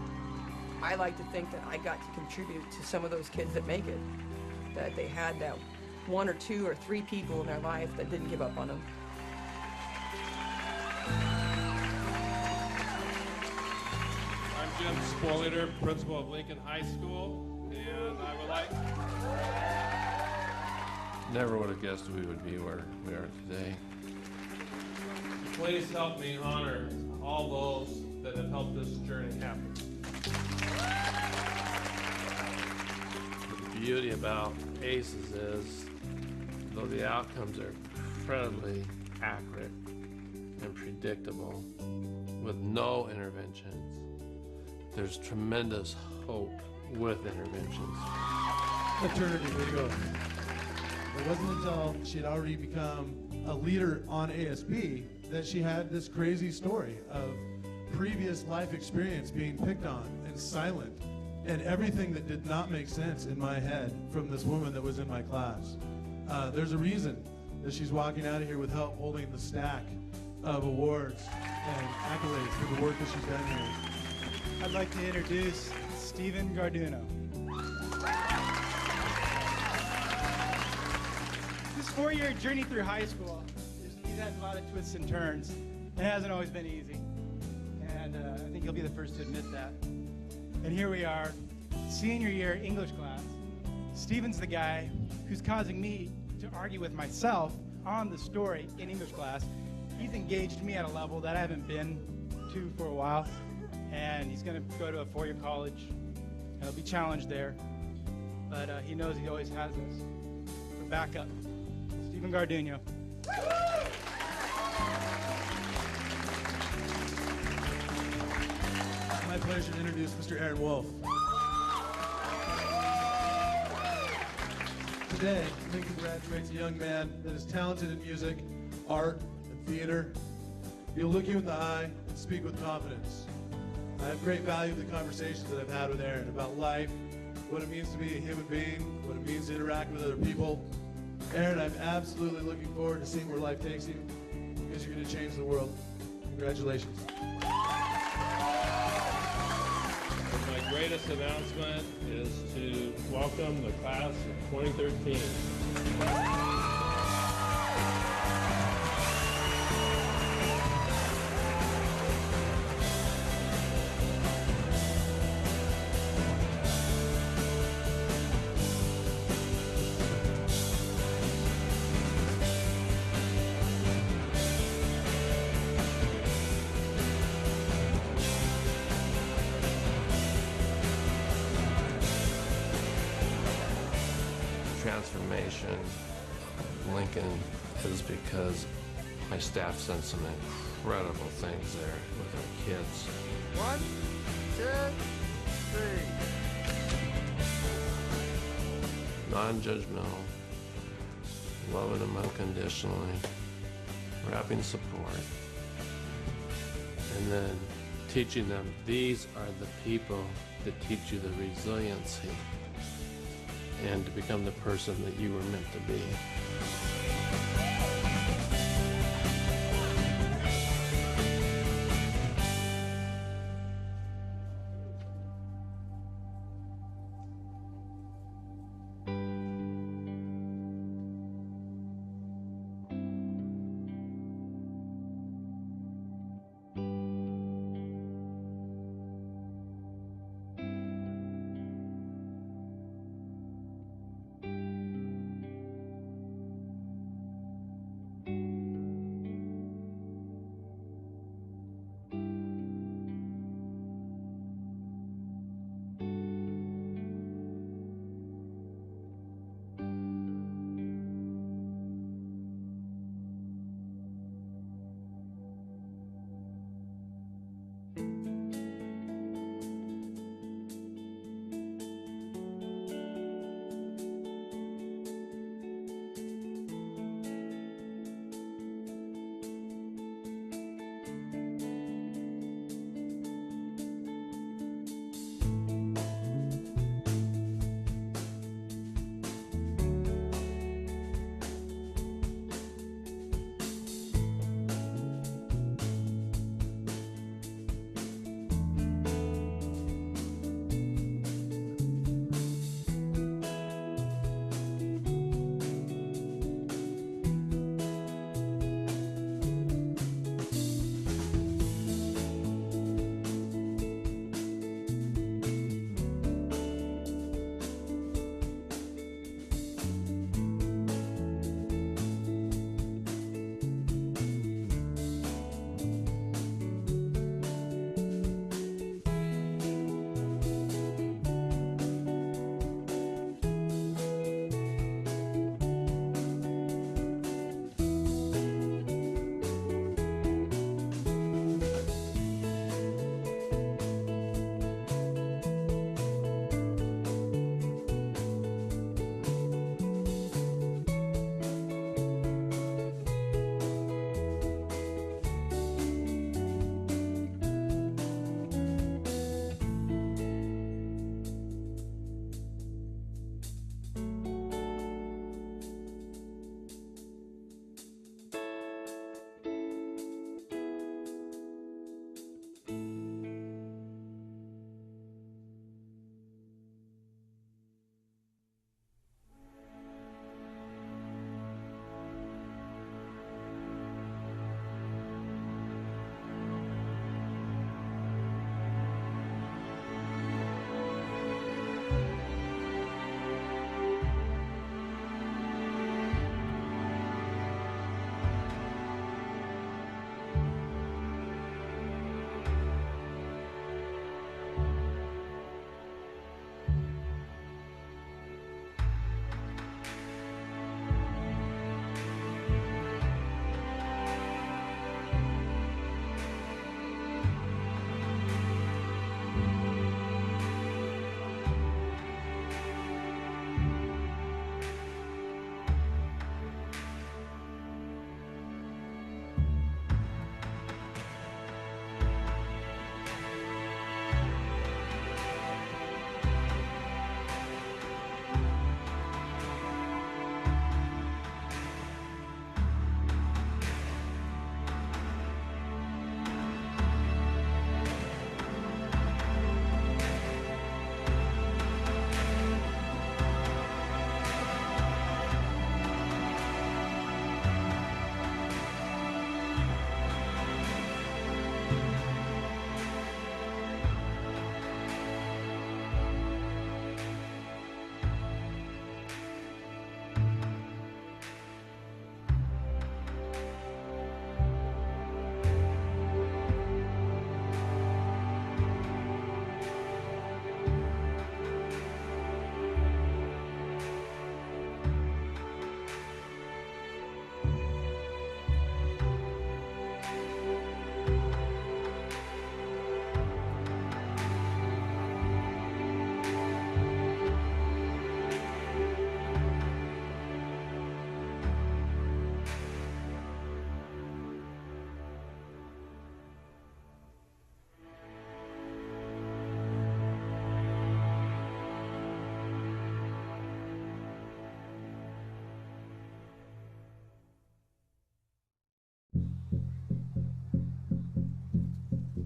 I like to think that I got to contribute to some of those kids that make it, that they had that 1 or 2 or 3 people in their life that didn't give up on them. I'm Jim Spoliter, principal of Lincoln High School, and I would like... Never would have guessed we would be where we are today. Please help me honor all those that have helped this journey happen. The beauty about ACEs is, though the outcomes are incredibly accurate and predictable, with no interventions, there's tremendous hope with interventions. Maternity, there you go. It wasn't until she had already become a leader on ASB that she had this crazy story of previous life experience being picked on and silent and everything that did not make sense in my head from this woman that was in my class. There's a reason that she's walking out of here with help holding the stack of awards and accolades for the work that she's done here. I'd like to introduce Stephen Garduno. This 4-year journey through high school, he's had a lot of twists and turns. It hasn't always been easy, and I think you'll be the first to admit that. And here we are, senior year English class. Stephen's the guy who's causing me to argue with myself on the story in English class. He's engaged me at a level that I haven't been to for a while, and he's going to go to a 4-year college. He'll be challenged there, but he knows he always has us. So back up. Stephen Garduno. My pleasure to introduce Mr. Aaron Wolf. Today, Lincoln graduates a young man that is talented in music, art, and theater. He'll look you in the eye and speak with confidence. I have great value in the conversations that I've had with Aaron about life, what it means to be a human being, what it means to interact with other people. Aaron, I'm absolutely looking forward to seeing where life takes you, because you're going to change the world. Congratulations. My greatest announcement is to welcome the class of 2013. Transformation of Lincoln is because my staff sent some incredible things there with our kids. 1, 2, 3. Non-judgmental, loving them unconditionally, wrapping support, and then teaching them these are the people that teach you the resiliency and to become the person that you were meant to be.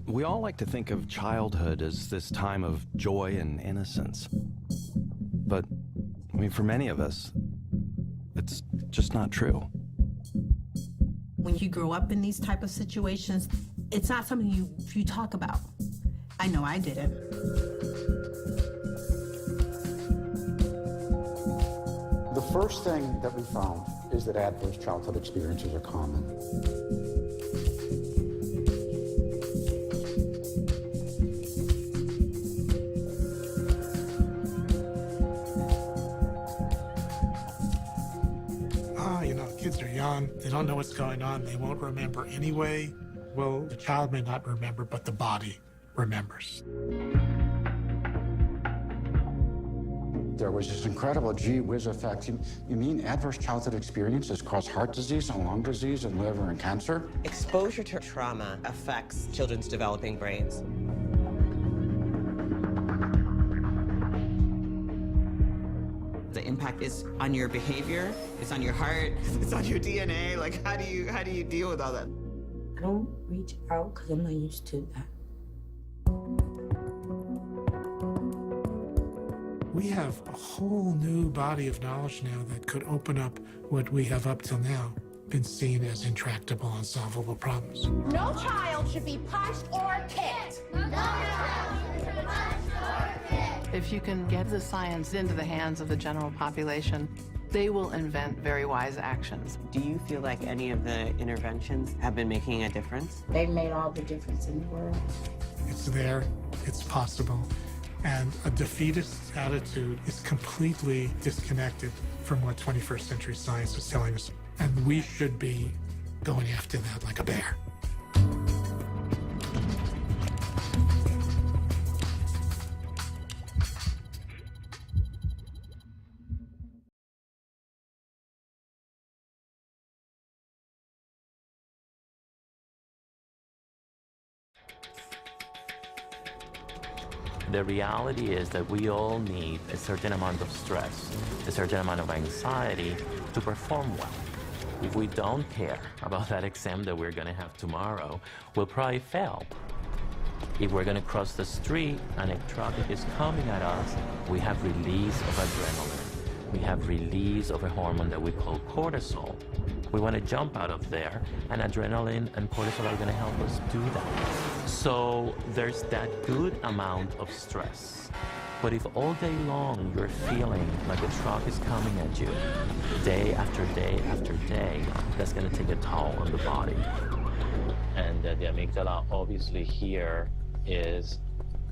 We all like to think of childhood as this time of joy and innocence. But, I mean, for many of us, it's just not true. When you grow up in these type of situations, it's not something you talk about. I know I didn't. The first thing that we found is that adverse childhood experiences are common. Kids are young, they don't know what's going on, they won't remember anyway. Well, the child may not remember, but the body remembers. There was this incredible gee whiz effect. You mean adverse childhood experiences cause heart disease and lung disease and liver and cancer? Exposure to trauma affects children's developing brains. The impact is on your behavior, it's on your heart, it's on your DNA. Like, how do you deal with all that? I don't reach out because I'm not used to that. We have a whole new body of knowledge now that could open up what we have up till now been seen as intractable, unsolvable problems. No child should be punched or kicked. No child should be punched or kicked. If you can get the science into the hands of the general population, they will invent very wise actions. Do you feel like any of the interventions have been making a difference? They've made all the difference in the world. It's there, it's possible, and a defeatist attitude is completely disconnected from what 21st century science is telling us. And we should be going after that like a bear. The reality is that we all need a certain amount of stress, a certain amount of anxiety to perform well. If we don't care about that exam that we're gonna have tomorrow, we'll probably fail. If we're gonna cross the street and a truck is coming at us, we have release of adrenaline. We have release of a hormone that we call cortisol. We want to jump out of there, and adrenaline and cortisol are going to help us do that. So there's that good amount of stress. But if all day long you're feeling like a truck is coming at you, day after day after day, that's going to take a toll on the body. And the amygdala obviously here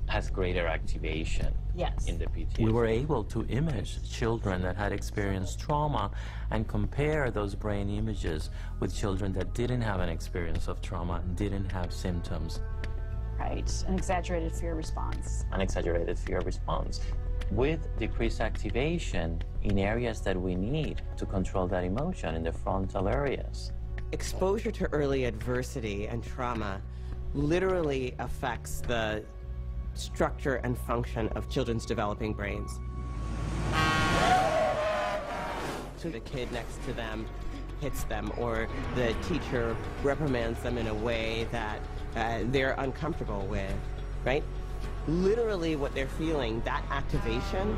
has greater activation. Yes. In the PTSD. We were able to image children that had experienced trauma and compare those brain images with children that didn't have an experience of trauma and didn't have symptoms. Right, an exaggerated fear response. An exaggerated fear response. With decreased activation in areas that we need to control that emotion, in the frontal areas. Exposure to early adversity and trauma literally affects the structure and function of children's developing brains. So the kid next to them hits them, or the teacher reprimands them in a way that they're uncomfortable with, right? Literally what they're feeling, that activation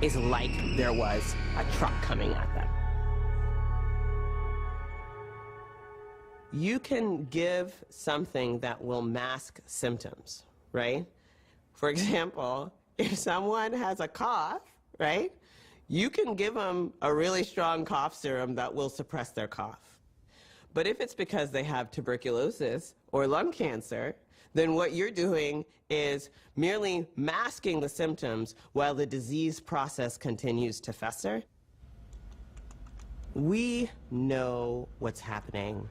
is like there was a truck coming at them. You can give something that will mask symptoms, right? For example, if someone has a cough, right, you can give them a really strong cough serum that will suppress their cough. But if it's because they have tuberculosis or lung cancer, then what you're doing is merely masking the symptoms while the disease process continues to fester. We know what's happening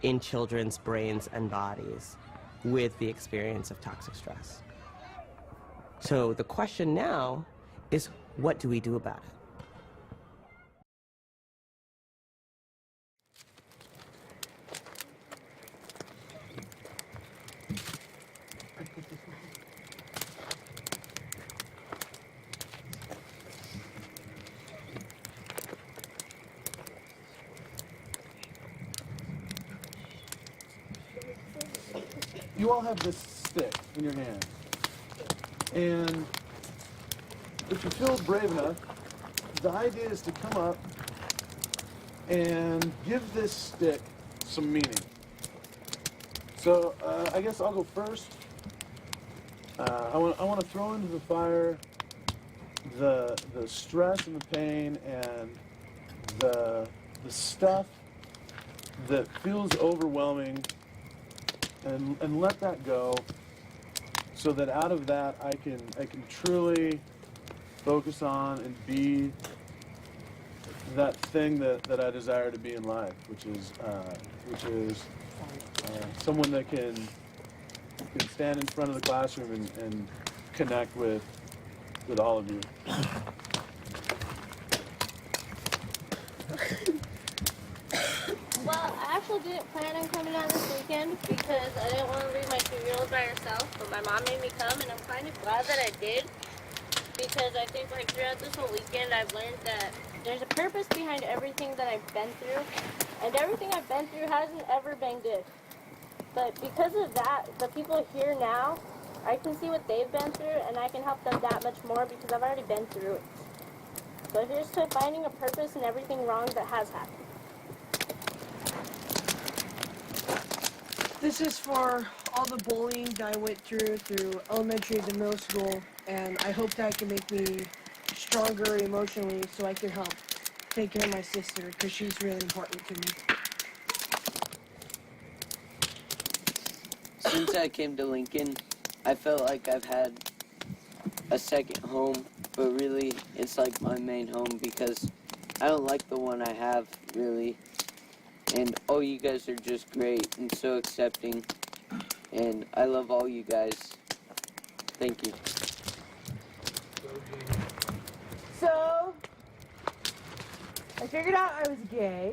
in children's brains and bodies with the experience of toxic stress. So the question now is, what do we do about it? you all have this stick in your hand. And if you feel brave enough, the idea is to come up and give this stick some meaning. So I guess I'll go first. I want to throw into the fire the stress and the pain and the stuff that feels overwhelming, and let that go, so that out of that I can truly focus on and be that thing that I desire to be in life, which is someone that can stand in front of the classroom and connect with all of you. Well, I actually didn't plan on coming out this weekend because I didn't want to leave my 2-year-old by herself, but my mom made me come, and I'm kind of glad that I did, because I think like throughout this whole weekend I've learned that there's a purpose behind everything that I've been through, and everything I've been through hasn't ever been good. But because of that, the people here now, I can see what they've been through, and I can help them that much more because I've already been through it. So here's to finding a purpose in everything wrong that has happened. This is for all the bullying that I went through elementary to middle school, and I hope that can make me stronger emotionally so I can help take care of my sister, because she's really important to me. Since I came to Lincoln, I felt like I've had a second home, but really it's like my main home because I don't like the one I have, really. And all you guys are just great and so accepting, and I love all you guys. Thank you. So, I figured out I was gay.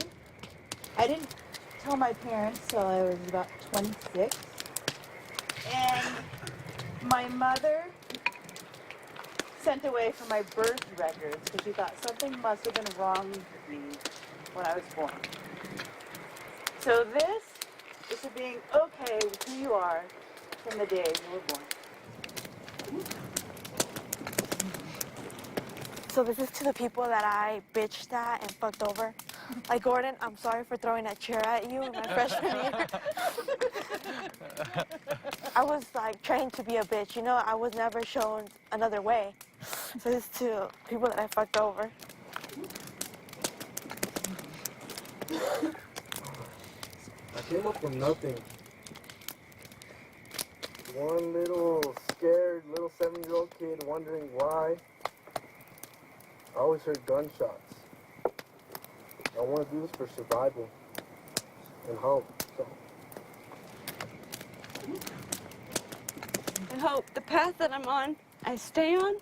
I didn't tell my parents till I was about 26. And my mother sent away for my birth records because she thought something must have been wrong with me when I was born. So this is to being okay with who you are from the day you were born. So this is to the people that I bitched at and fucked over. Like, Gordon, I'm sorry for throwing that chair at you in my freshman year. I was, like, trained to be a bitch, you know? I was never shown another way. So this is to people that I fucked over. I came up from nothing. One little scared little 7-year-old kid wondering why. I always heard gunshots. I want to do this for survival and hope. So. I hope the path that I'm on, I stay on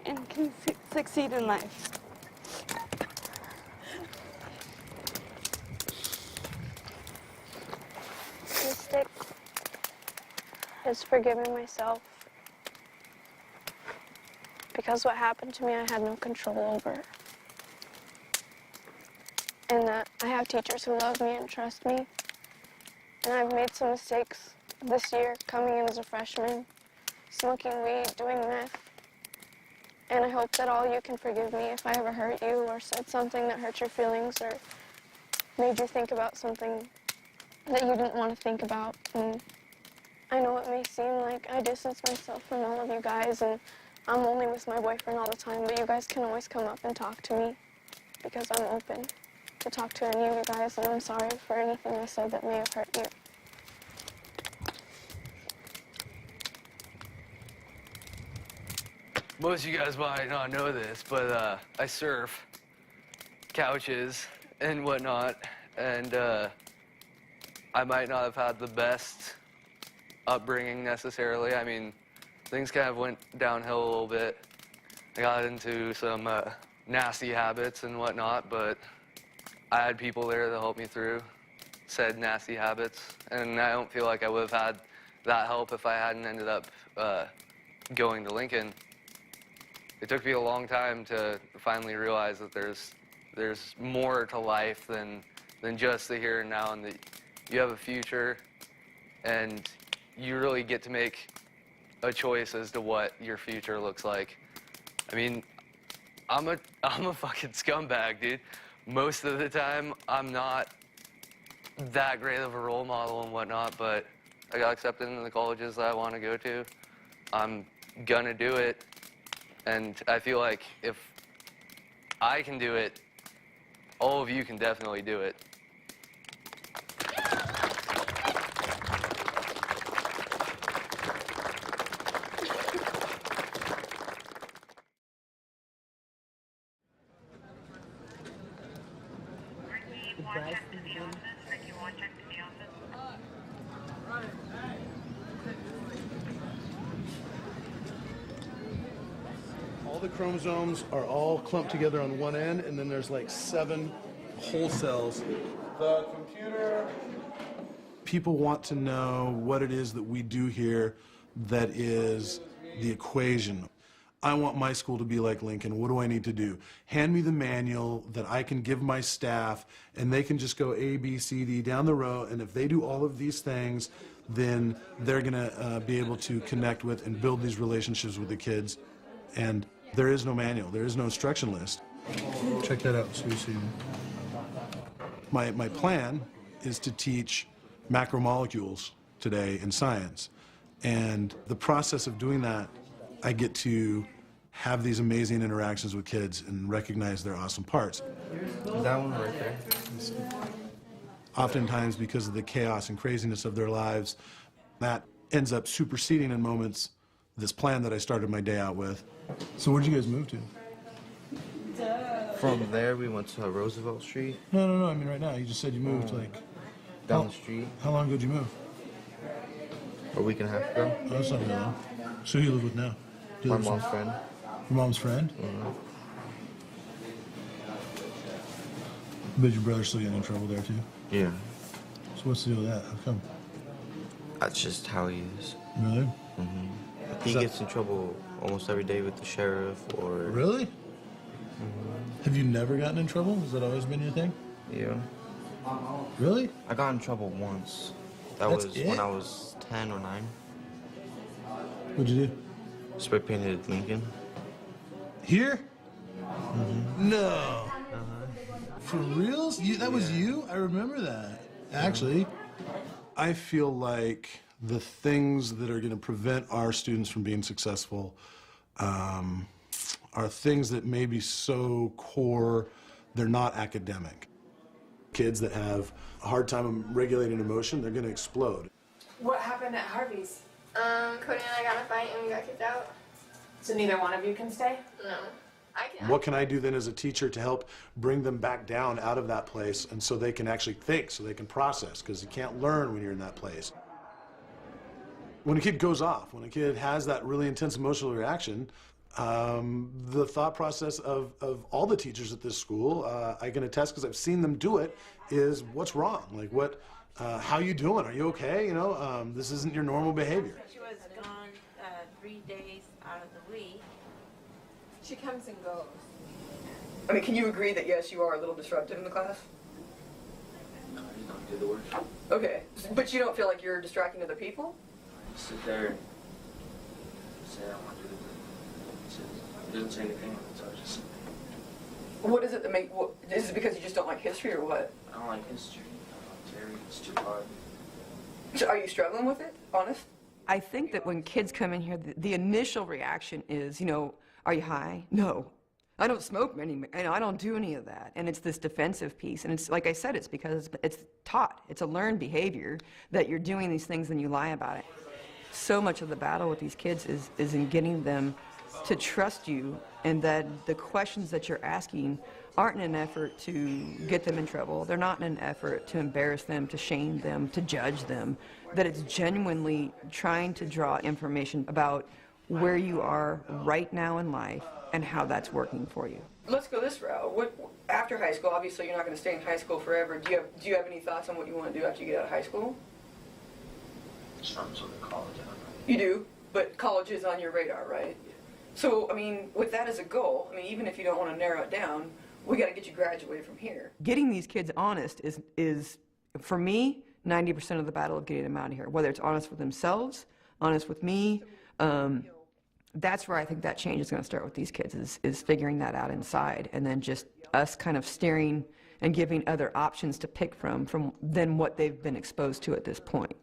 and can succeed in life. This stick is forgiving myself because what happened to me I had no control over. And that I have teachers who love me and trust me. And I've made some mistakes this year coming in as a freshman, smoking weed, doing meth. And I hope that all you can forgive me if I ever hurt you or said something that hurt your feelings or made you think about something that you didn't want to think about. And I know it may seem like I distance myself from all of you guys and I'm only with my boyfriend all the time, but you guys can always come up and talk to me because I'm open to talk to any of you guys, and I'm sorry for anything I said that may have hurt you. Most of you guys might not know this, but I surf couches and whatnot, and I might not have had the best upbringing necessarily. I mean, things kind of went downhill a little bit. I got into some nasty habits and whatnot, but I had people there that helped me through said nasty habits, and I don't feel like I would have had that help if I hadn't ended up going to Lincoln. It took me a long time to finally realize that there's more to life than just the here and now, and that you have a future, and you really get to make a choice as to what your future looks like. I mean, I'm a fucking scumbag, dude. Most of the time, I'm not that great of a role model and whatnot, but I got accepted into the colleges that I want to go to. I'm gonna do it, and I feel like if I can do it, all of you can definitely do it. All the chromosomes are all clumped together on one end, and then there's like 7 whole cells. The computer. People want to know what it is that we do here that is the equation. I want my school to be like Lincoln. What do I need to do? Hand me the manual that I can give my staff, and they can just go A, B, C, D down the row, and if they do all of these things, then they're gonna be able to connect with and build these relationships with the kids. And there is no manual, there is no instruction list. Check that out, so you see. My plan is to teach macromolecules today in science. And the process of doing that, I get to have these amazing interactions with kids and recognize their awesome parts. That one right there. Oftentimes, because of the chaos and craziness of their lives, that ends up superseding in moments this plan that I started my day out with. So where'd you guys move to? From there, we went to Roosevelt Street. No, I mean right now. You just said you moved like... Down the street. How long ago did you move? A week and a half ago. Oh, that's not very long. So who you live with now? Do you My live with mom's some- friend. Your mom's friend? Mm-hmm. But your brother's still getting in trouble there too? Yeah. So what's the deal with that? How come? That's just how he is. Really? Mm-hmm. He gets in trouble almost every day with the sheriff or... Really? Have you never gotten in trouble? Has that always been your thing? Yeah. Really? I got in trouble once. That That's was it? when I was 10 or 9. What'd you do? Spray painted Lincoln. Here? Mm-hmm. No. For reals? That was you? I remember that. Actually, I feel like the things that are going to prevent our students from being successful are things that may be so core, they're not academic. Kids that have a hard time regulating emotion, they're going to explode. What happened at Harvey's? Cody and I got in a fight and we got kicked out. So neither one of you can stay? No. I can. What can I do then as a teacher to help bring them back down out of that place and so they can actually think, so they can process, because you can't learn when you're in that place. When a kid goes off, when a kid has that really intense emotional reaction, the thought process of all the teachers at this school, I can attest because I've seen them do it, is what's wrong? Like how you doing? Are you okay? You know, this isn't your normal behavior. She was gone 3 days out of the week. She comes and goes. I mean, can you agree that yes, you are a little disruptive in the class? No, I just don't do the work. Okay, but you don't feel like you're distracting other people? I just sit there and say I want to do the work. He doesn't say anything, so I just sit there. What is it that is it because you just don't like history or what? I don't like history. I don't like theory. It's too hard. So are you struggling with it, honest? I think that when kids come in here, the initial reaction is, you know, are you high? No. I don't smoke I don't do any of that. And it's this defensive piece. And it's, like I said, it's because it's taught. It's a learned behavior that you're doing these things and you lie about it. So much of the battle with these kids is in getting them to trust you, and that the questions that you're asking aren't in an effort to get them in trouble. They're not in an effort to embarrass them, to shame them, to judge them. That it's genuinely trying to draw information about where you are right now in life and how that's working for you. Let's go this route. After high school, obviously you're not going to stay in high school forever. Do you have any thoughts on what you want to do after you get out of high school? Some sort of college, I don't know. You do, but college is on your radar, right? So, I mean, with that as a goal, I mean, even if you don't want to narrow it down, we got to get you graduated from here. Getting these kids honest is for me, 90% of the battle of getting them out of here, whether it's honest with themselves, honest with me. That's where I think that change is going to start with these kids, is figuring that out inside, and then just us kind of steering and giving other options to pick from than what they've been exposed to at this point.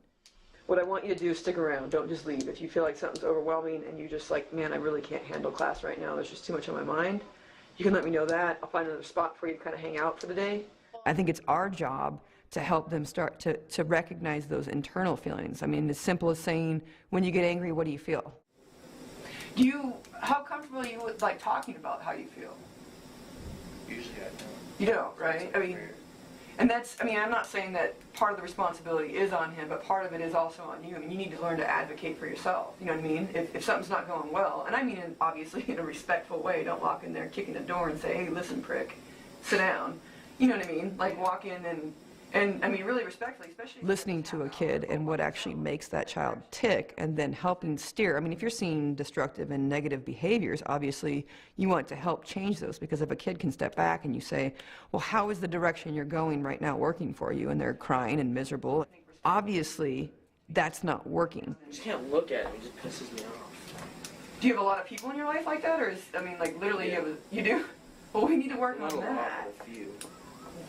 What I want you to do is stick around. Don't just leave. If you feel like something's overwhelming and you just like, man, I really can't handle class right now, there's just too much on my mind, you can let me know that. I'll find another spot for you to kind of hang out for the day. I think it's our job to help them start to recognize those internal feelings. I mean, as simple as saying, when you get angry, what do you feel? How comfortable are you with like talking about how you feel? Usually I don't. You don't, right? I mean, and that's, I mean, I'm not saying that part of the responsibility is on him, but part of it is also on you. I mean, you need to learn to advocate for yourself. You know what I mean? If something's not going well, and I mean, obviously in a respectful way, don't walk in there kicking the door and say, hey, listen, prick, sit down. You know what I mean? Like walk in and I mean, really respectfully, especially listening to a kid and what actually makes that child tick, and then helping steer. I mean, if you're seeing destructive and negative behaviors, obviously you want to help change those, because if a kid can step back and you say, well, how is the direction you're going right now working for you? And they're crying and miserable. Obviously, that's not working. I just can't look at him. He just pisses me off. Do you have a lot of people in your life like that? Or is, I mean, like literally you do? Well, we need to work on that. Not a lot, but a few.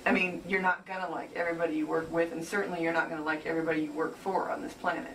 I mean, you're not going to like everybody you work with, and certainly you're not going to like everybody you work for on this planet.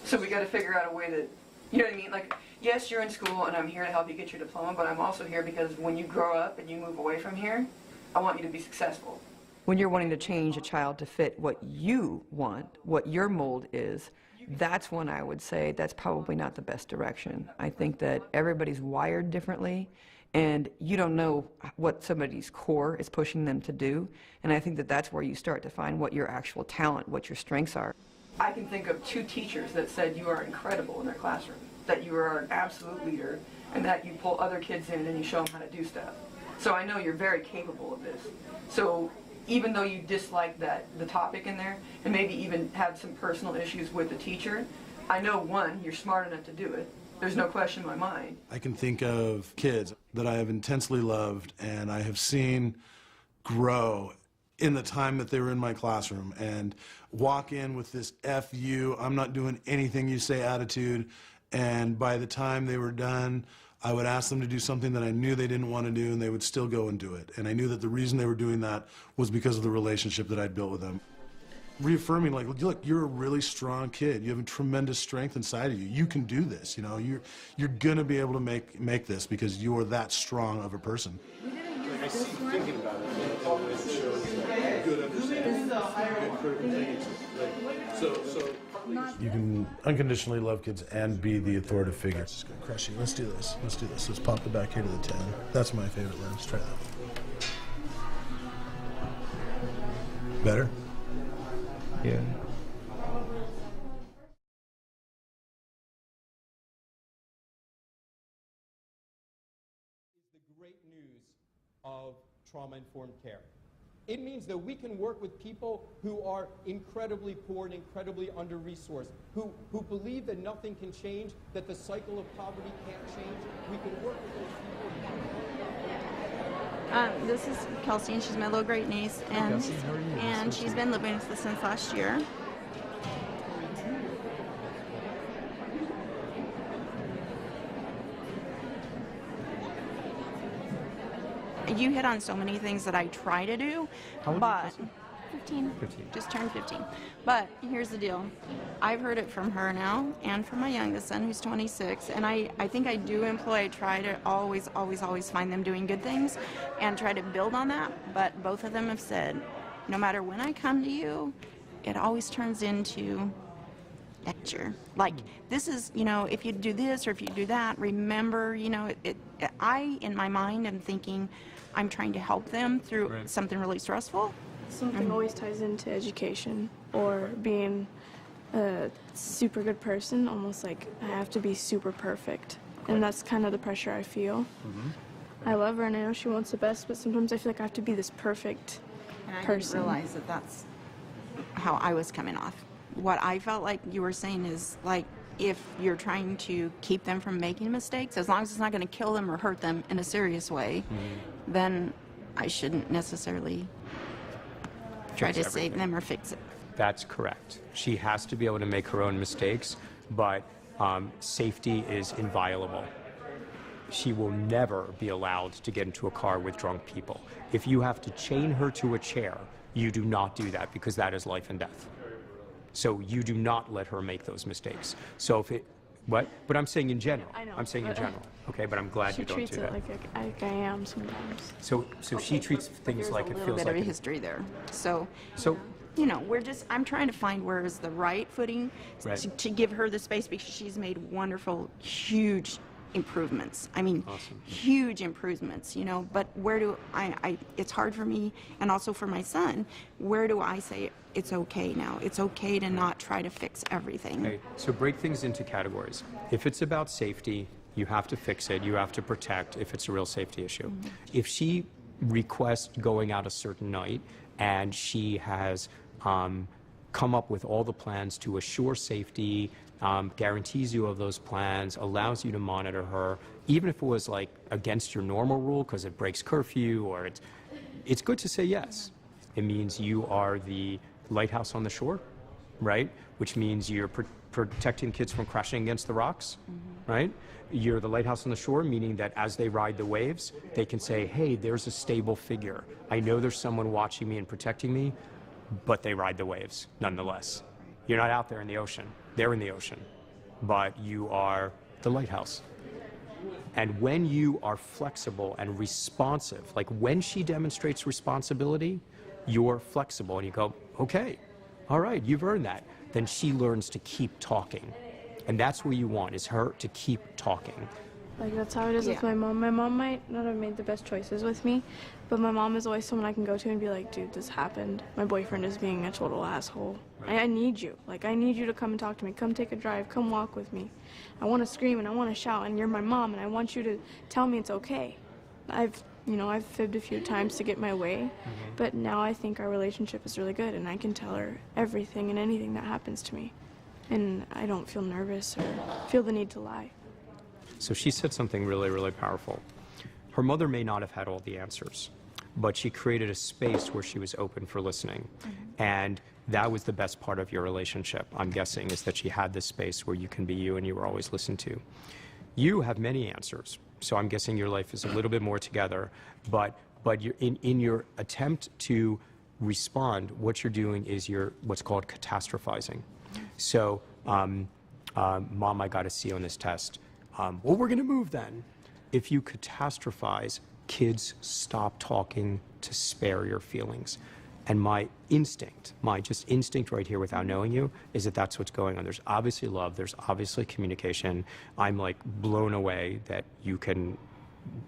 So we got to figure out a way that, you know what I mean? Like, yes, you're in school, and I'm here to help you get your diploma, but I'm also here because when you grow up and you move away from here, I want you to be successful. When you're wanting to change a child to fit what you want, what your mold is, that's when I would say that's probably not the best direction. I think that everybody's wired differently, and you don't know what somebody's core is pushing them to do. And I think that that's where you start to find what your actual talent, what your strengths are. I can think of 2 teachers that said you are incredible in their classroom, that you are an absolute leader, and that you pull other kids in and you show them how to do stuff. So I know you're very capable of this. So even though you dislike the topic in there, and maybe even have some personal issues with the teacher, I know, one, you're smart enough to do it. There's no question in my mind. I can think of kids that I have intensely loved and I have seen grow in the time that they were in my classroom, and walk in with this F you, I'm not doing anything you say attitude, and by the time they were done, I would ask them to do something that I knew they didn't want to do, and they would still go and do it. And I knew that the reason they were doing that was because of the relationship that I'd built with them. Reaffirming, like, look, you're a really strong kid. You have a tremendous strength inside of you. You can do this. You know, you're gonna be able to make this because you're that strong of a person. I see thinking about it, it always shows good understanding, good critical thinking. So you can unconditionally love kids and be the authoritative figure. It's just gonna crush you. Let's do this. Let's do this. Let's pop the back here to the 10. That's my favorite line. Let's try that. Better? Yeah. The great news of trauma-informed care. It means that we can work with people who are incredibly poor and incredibly under-resourced, who believe that nothing can change, that the cycle of poverty can't change. We can work with those people. This is Kelsey, and she's my little great niece, and Kelsey, how are you? and she's been living with us since last year. You hit on so many things that I try to do, but 15. Just turned 15. But here's the deal. I've heard it from her now and from my youngest son who's 26, and I think I do try to always find them doing good things and try to build on that, but both of them have said, no matter when I come to you, it always turns into lecture. Like, this is, you know, if you do this or if you do that, remember, you know, I, in my mind, am thinking I'm trying to help them through something really stressful. Something always ties into education or being a super good person, almost like I have to be super perfect. And that's kind of the pressure I feel. I love her and I know she wants the best, but sometimes I feel like I have to be this perfect person. I didn't realize that that's how I was coming off. What I felt like you were saying is, like, if you're trying to keep them from making mistakes, as long as it's not going to kill them or hurt them in a serious way, then I shouldn't necessarily try fix to save everything. them or fix it. That's correct. She has to be able to make her own mistakes, but safety is inviolable. She will never be allowed to get into a car with drunk people. If you have to chain her to a chair, you do not do that because that is life and death. So you do not let her make those mistakes. So if it, what? But I'm saying in general. I know, I'm saying in but, general. Okay, but I'm glad She you don't treats do it that. like I am sometimes. So she treats things There's like a it little feels bit like of a it- history there. So, So you know, I'm trying to find where is the right footing Right. to give her the space because she's made wonderful, huge improvements. I mean, huge improvements, you know, but where do it's hard for me and also for my son, where do I say it's okay now? It's okay to not try to fix everything. Okay, so break things into categories. If it's about safety, you have to fix it, you have to protect if it's a real safety issue. If she requests going out a certain night and she has come up with all the plans to assure safety, guarantees you of those plans, allows you to monitor her, even if it was like against your normal rule because it breaks curfew or it's good to say yes. It means you are the lighthouse on the shore, right? Which means you're protecting kids from crashing against the rocks, right? You're the lighthouse on the shore, meaning that as they ride the waves, they can say, hey, there's a stable figure. I know there's someone watching me and protecting me, but they ride the waves nonetheless. You're not out there in the ocean. They're in the ocean, but you are the lighthouse. And when you are flexible and responsive, like when she demonstrates responsibility, you're flexible and you go, okay, all right, you've earned that. Then she learns to keep talking. And that's what you want, is her to keep talking. Like, that's how it is with my mom. My mom might not have made the best choices with me, but my mom is always someone I can go to and be like, dude, this happened. My boyfriend is being a total asshole. I need you. Like, I need you to come and talk to me. Come take a drive. Come walk with me. I want to scream and I want to shout, and you're my mom, and I want you to tell me it's okay. I've fibbed a few times to get my way, but now I think our relationship is really good, and I can tell her everything and anything that happens to me. And I don't feel nervous or feel the need to lie. So she said something really, really powerful. Her mother may not have had all the answers, but she created a space where she was open for listening. And that was the best part of your relationship, I'm guessing, is that she had this space where you can be you and you were always listened to. You have many answers, so I'm guessing your life is a little bit more together, but you're in your attempt to respond, what you're doing is you're what's called catastrophizing. So, Mom, I got a C on this test. Well, we're going to move then. If you catastrophize, kids stop talking to spare your feelings. And my instinct, my just instinct right here without knowing you, is that that's what's going on. There's obviously love, there's obviously communication. I'm like blown away that you can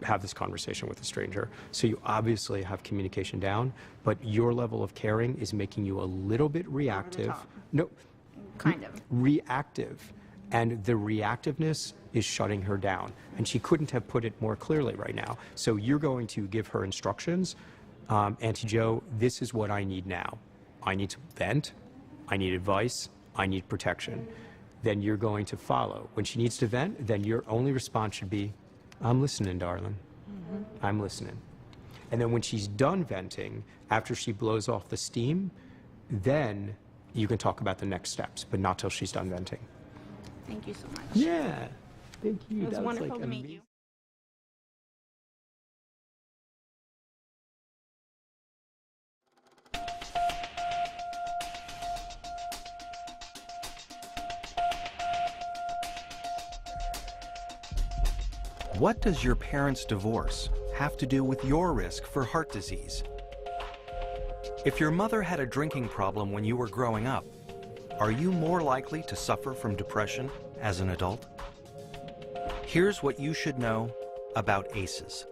have this conversation with a stranger. So you obviously have communication down, but your level of caring is making you a little bit reactive. No, kind of. Reactive. And the reactiveness is shutting her down. And she couldn't have put it more clearly right now. So you're going to give her instructions. Auntie Joe, this is what I need now. I need to vent. I need advice. I need protection. Then you're going to follow. When she needs to vent, then your only response should be, I'm listening, darling. I'm listening. And then when she's done venting, after she blows off the steam, then you can talk about the next steps, but not till she's done venting. Thank you so much. Yeah. Thank you. It was wonderful to meet you. What does your parents' divorce have to do with your risk for heart disease? If your mother had a drinking problem when you were growing up, are you more likely to suffer from depression as an adult? Here's what you should know about ACEs.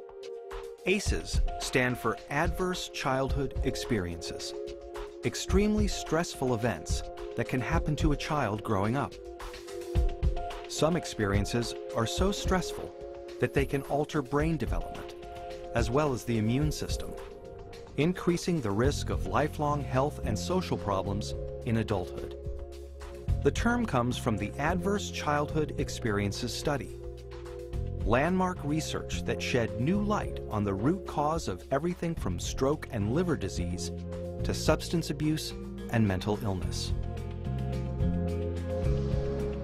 ACEs stand for Adverse Childhood Experiences, extremely stressful events that can happen to a child growing up. Some experiences are so stressful that they can alter brain development, as well as the immune system, increasing the risk of lifelong health and social problems in adulthood. The term comes from the Adverse Childhood Experiences Study, landmark research that shed new light on the root cause of everything from stroke and liver disease to substance abuse and mental illness.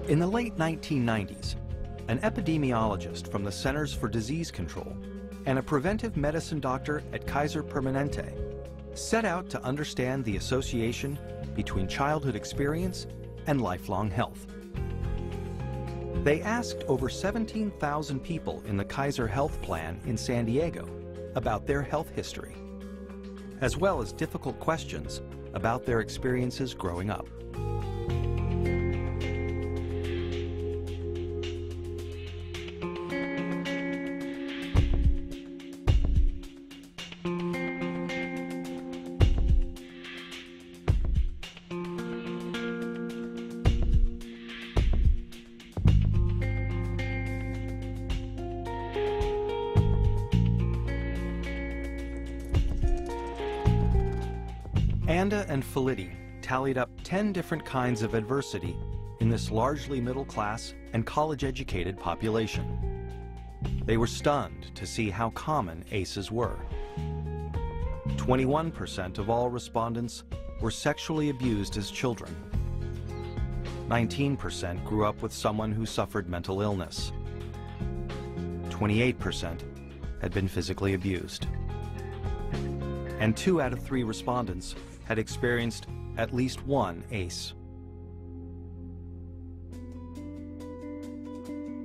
In the late 1990s, an epidemiologist from the Centers for Disease Control and a preventive medicine doctor at Kaiser Permanente set out to understand the association between childhood experience and lifelong health. They asked over 17,000 people in the Kaiser Health Plan in San Diego about their health history, as well as difficult questions about their experiences growing up. Anda and Felidi tallied up 10 different kinds of adversity in this largely middle-class and college-educated population. They were stunned to see how common ACEs were. 21% of all respondents were sexually abused as children. 19% grew up with someone who suffered mental illness. 28% had been physically abused. And 2 out of 3 respondents had experienced at least one ACE.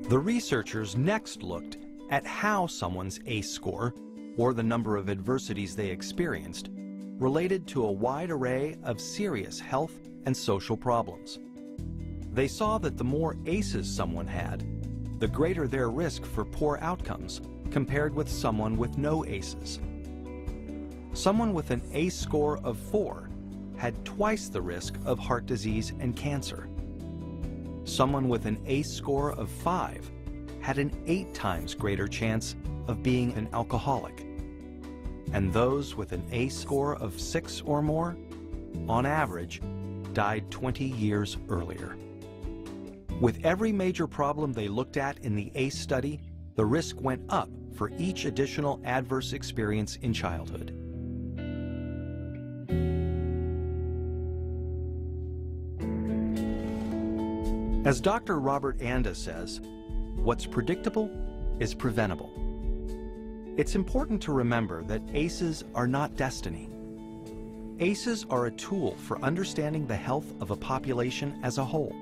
The researchers next looked at how someone's ACE score, or the number of adversities they experienced, related to a wide array of serious health and social problems. They saw that the more ACEs someone had, the greater their risk for poor outcomes compared with someone with no ACEs. Someone with an ACE score of 4 had twice the risk of heart disease and cancer. Someone with an ACE score of 5 had an 8 times greater chance of being an alcoholic. And those with an ACE score of 6 or more, on average, died 20 years earlier. With every major problem they looked at in the ACE study, the risk went up for each additional adverse experience in childhood. As Dr. Robert Anda says, what's predictable is preventable. It's important to remember that ACEs are not destiny. ACEs are a tool for understanding the health of a population as a whole.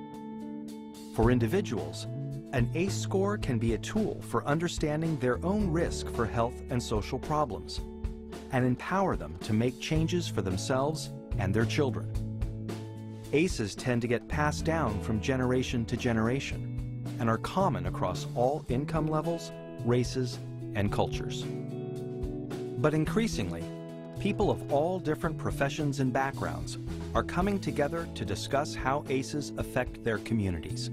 For individuals, an ACE score can be a tool for understanding their own risk for health and social problems, and empower them to make changes for themselves and their children. ACEs tend to get passed down from generation to generation and are common across all income levels, races, and cultures. But increasingly, people of all different professions and backgrounds are coming together to discuss how ACEs affect their communities.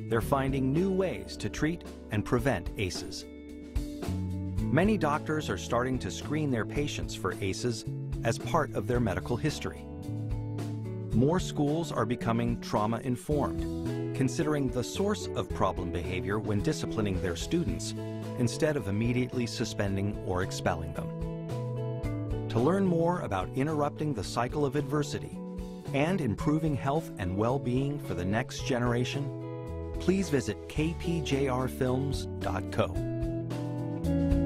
They're finding new ways to treat and prevent ACEs. Many doctors are starting to screen their patients for ACEs as part of their medical history. More schools are becoming trauma-informed, considering the source of problem behavior when disciplining their students, instead of immediately suspending or expelling them. To learn more about interrupting the cycle of adversity and improving health and well-being for the next generation, please visit kpjrfilms.co.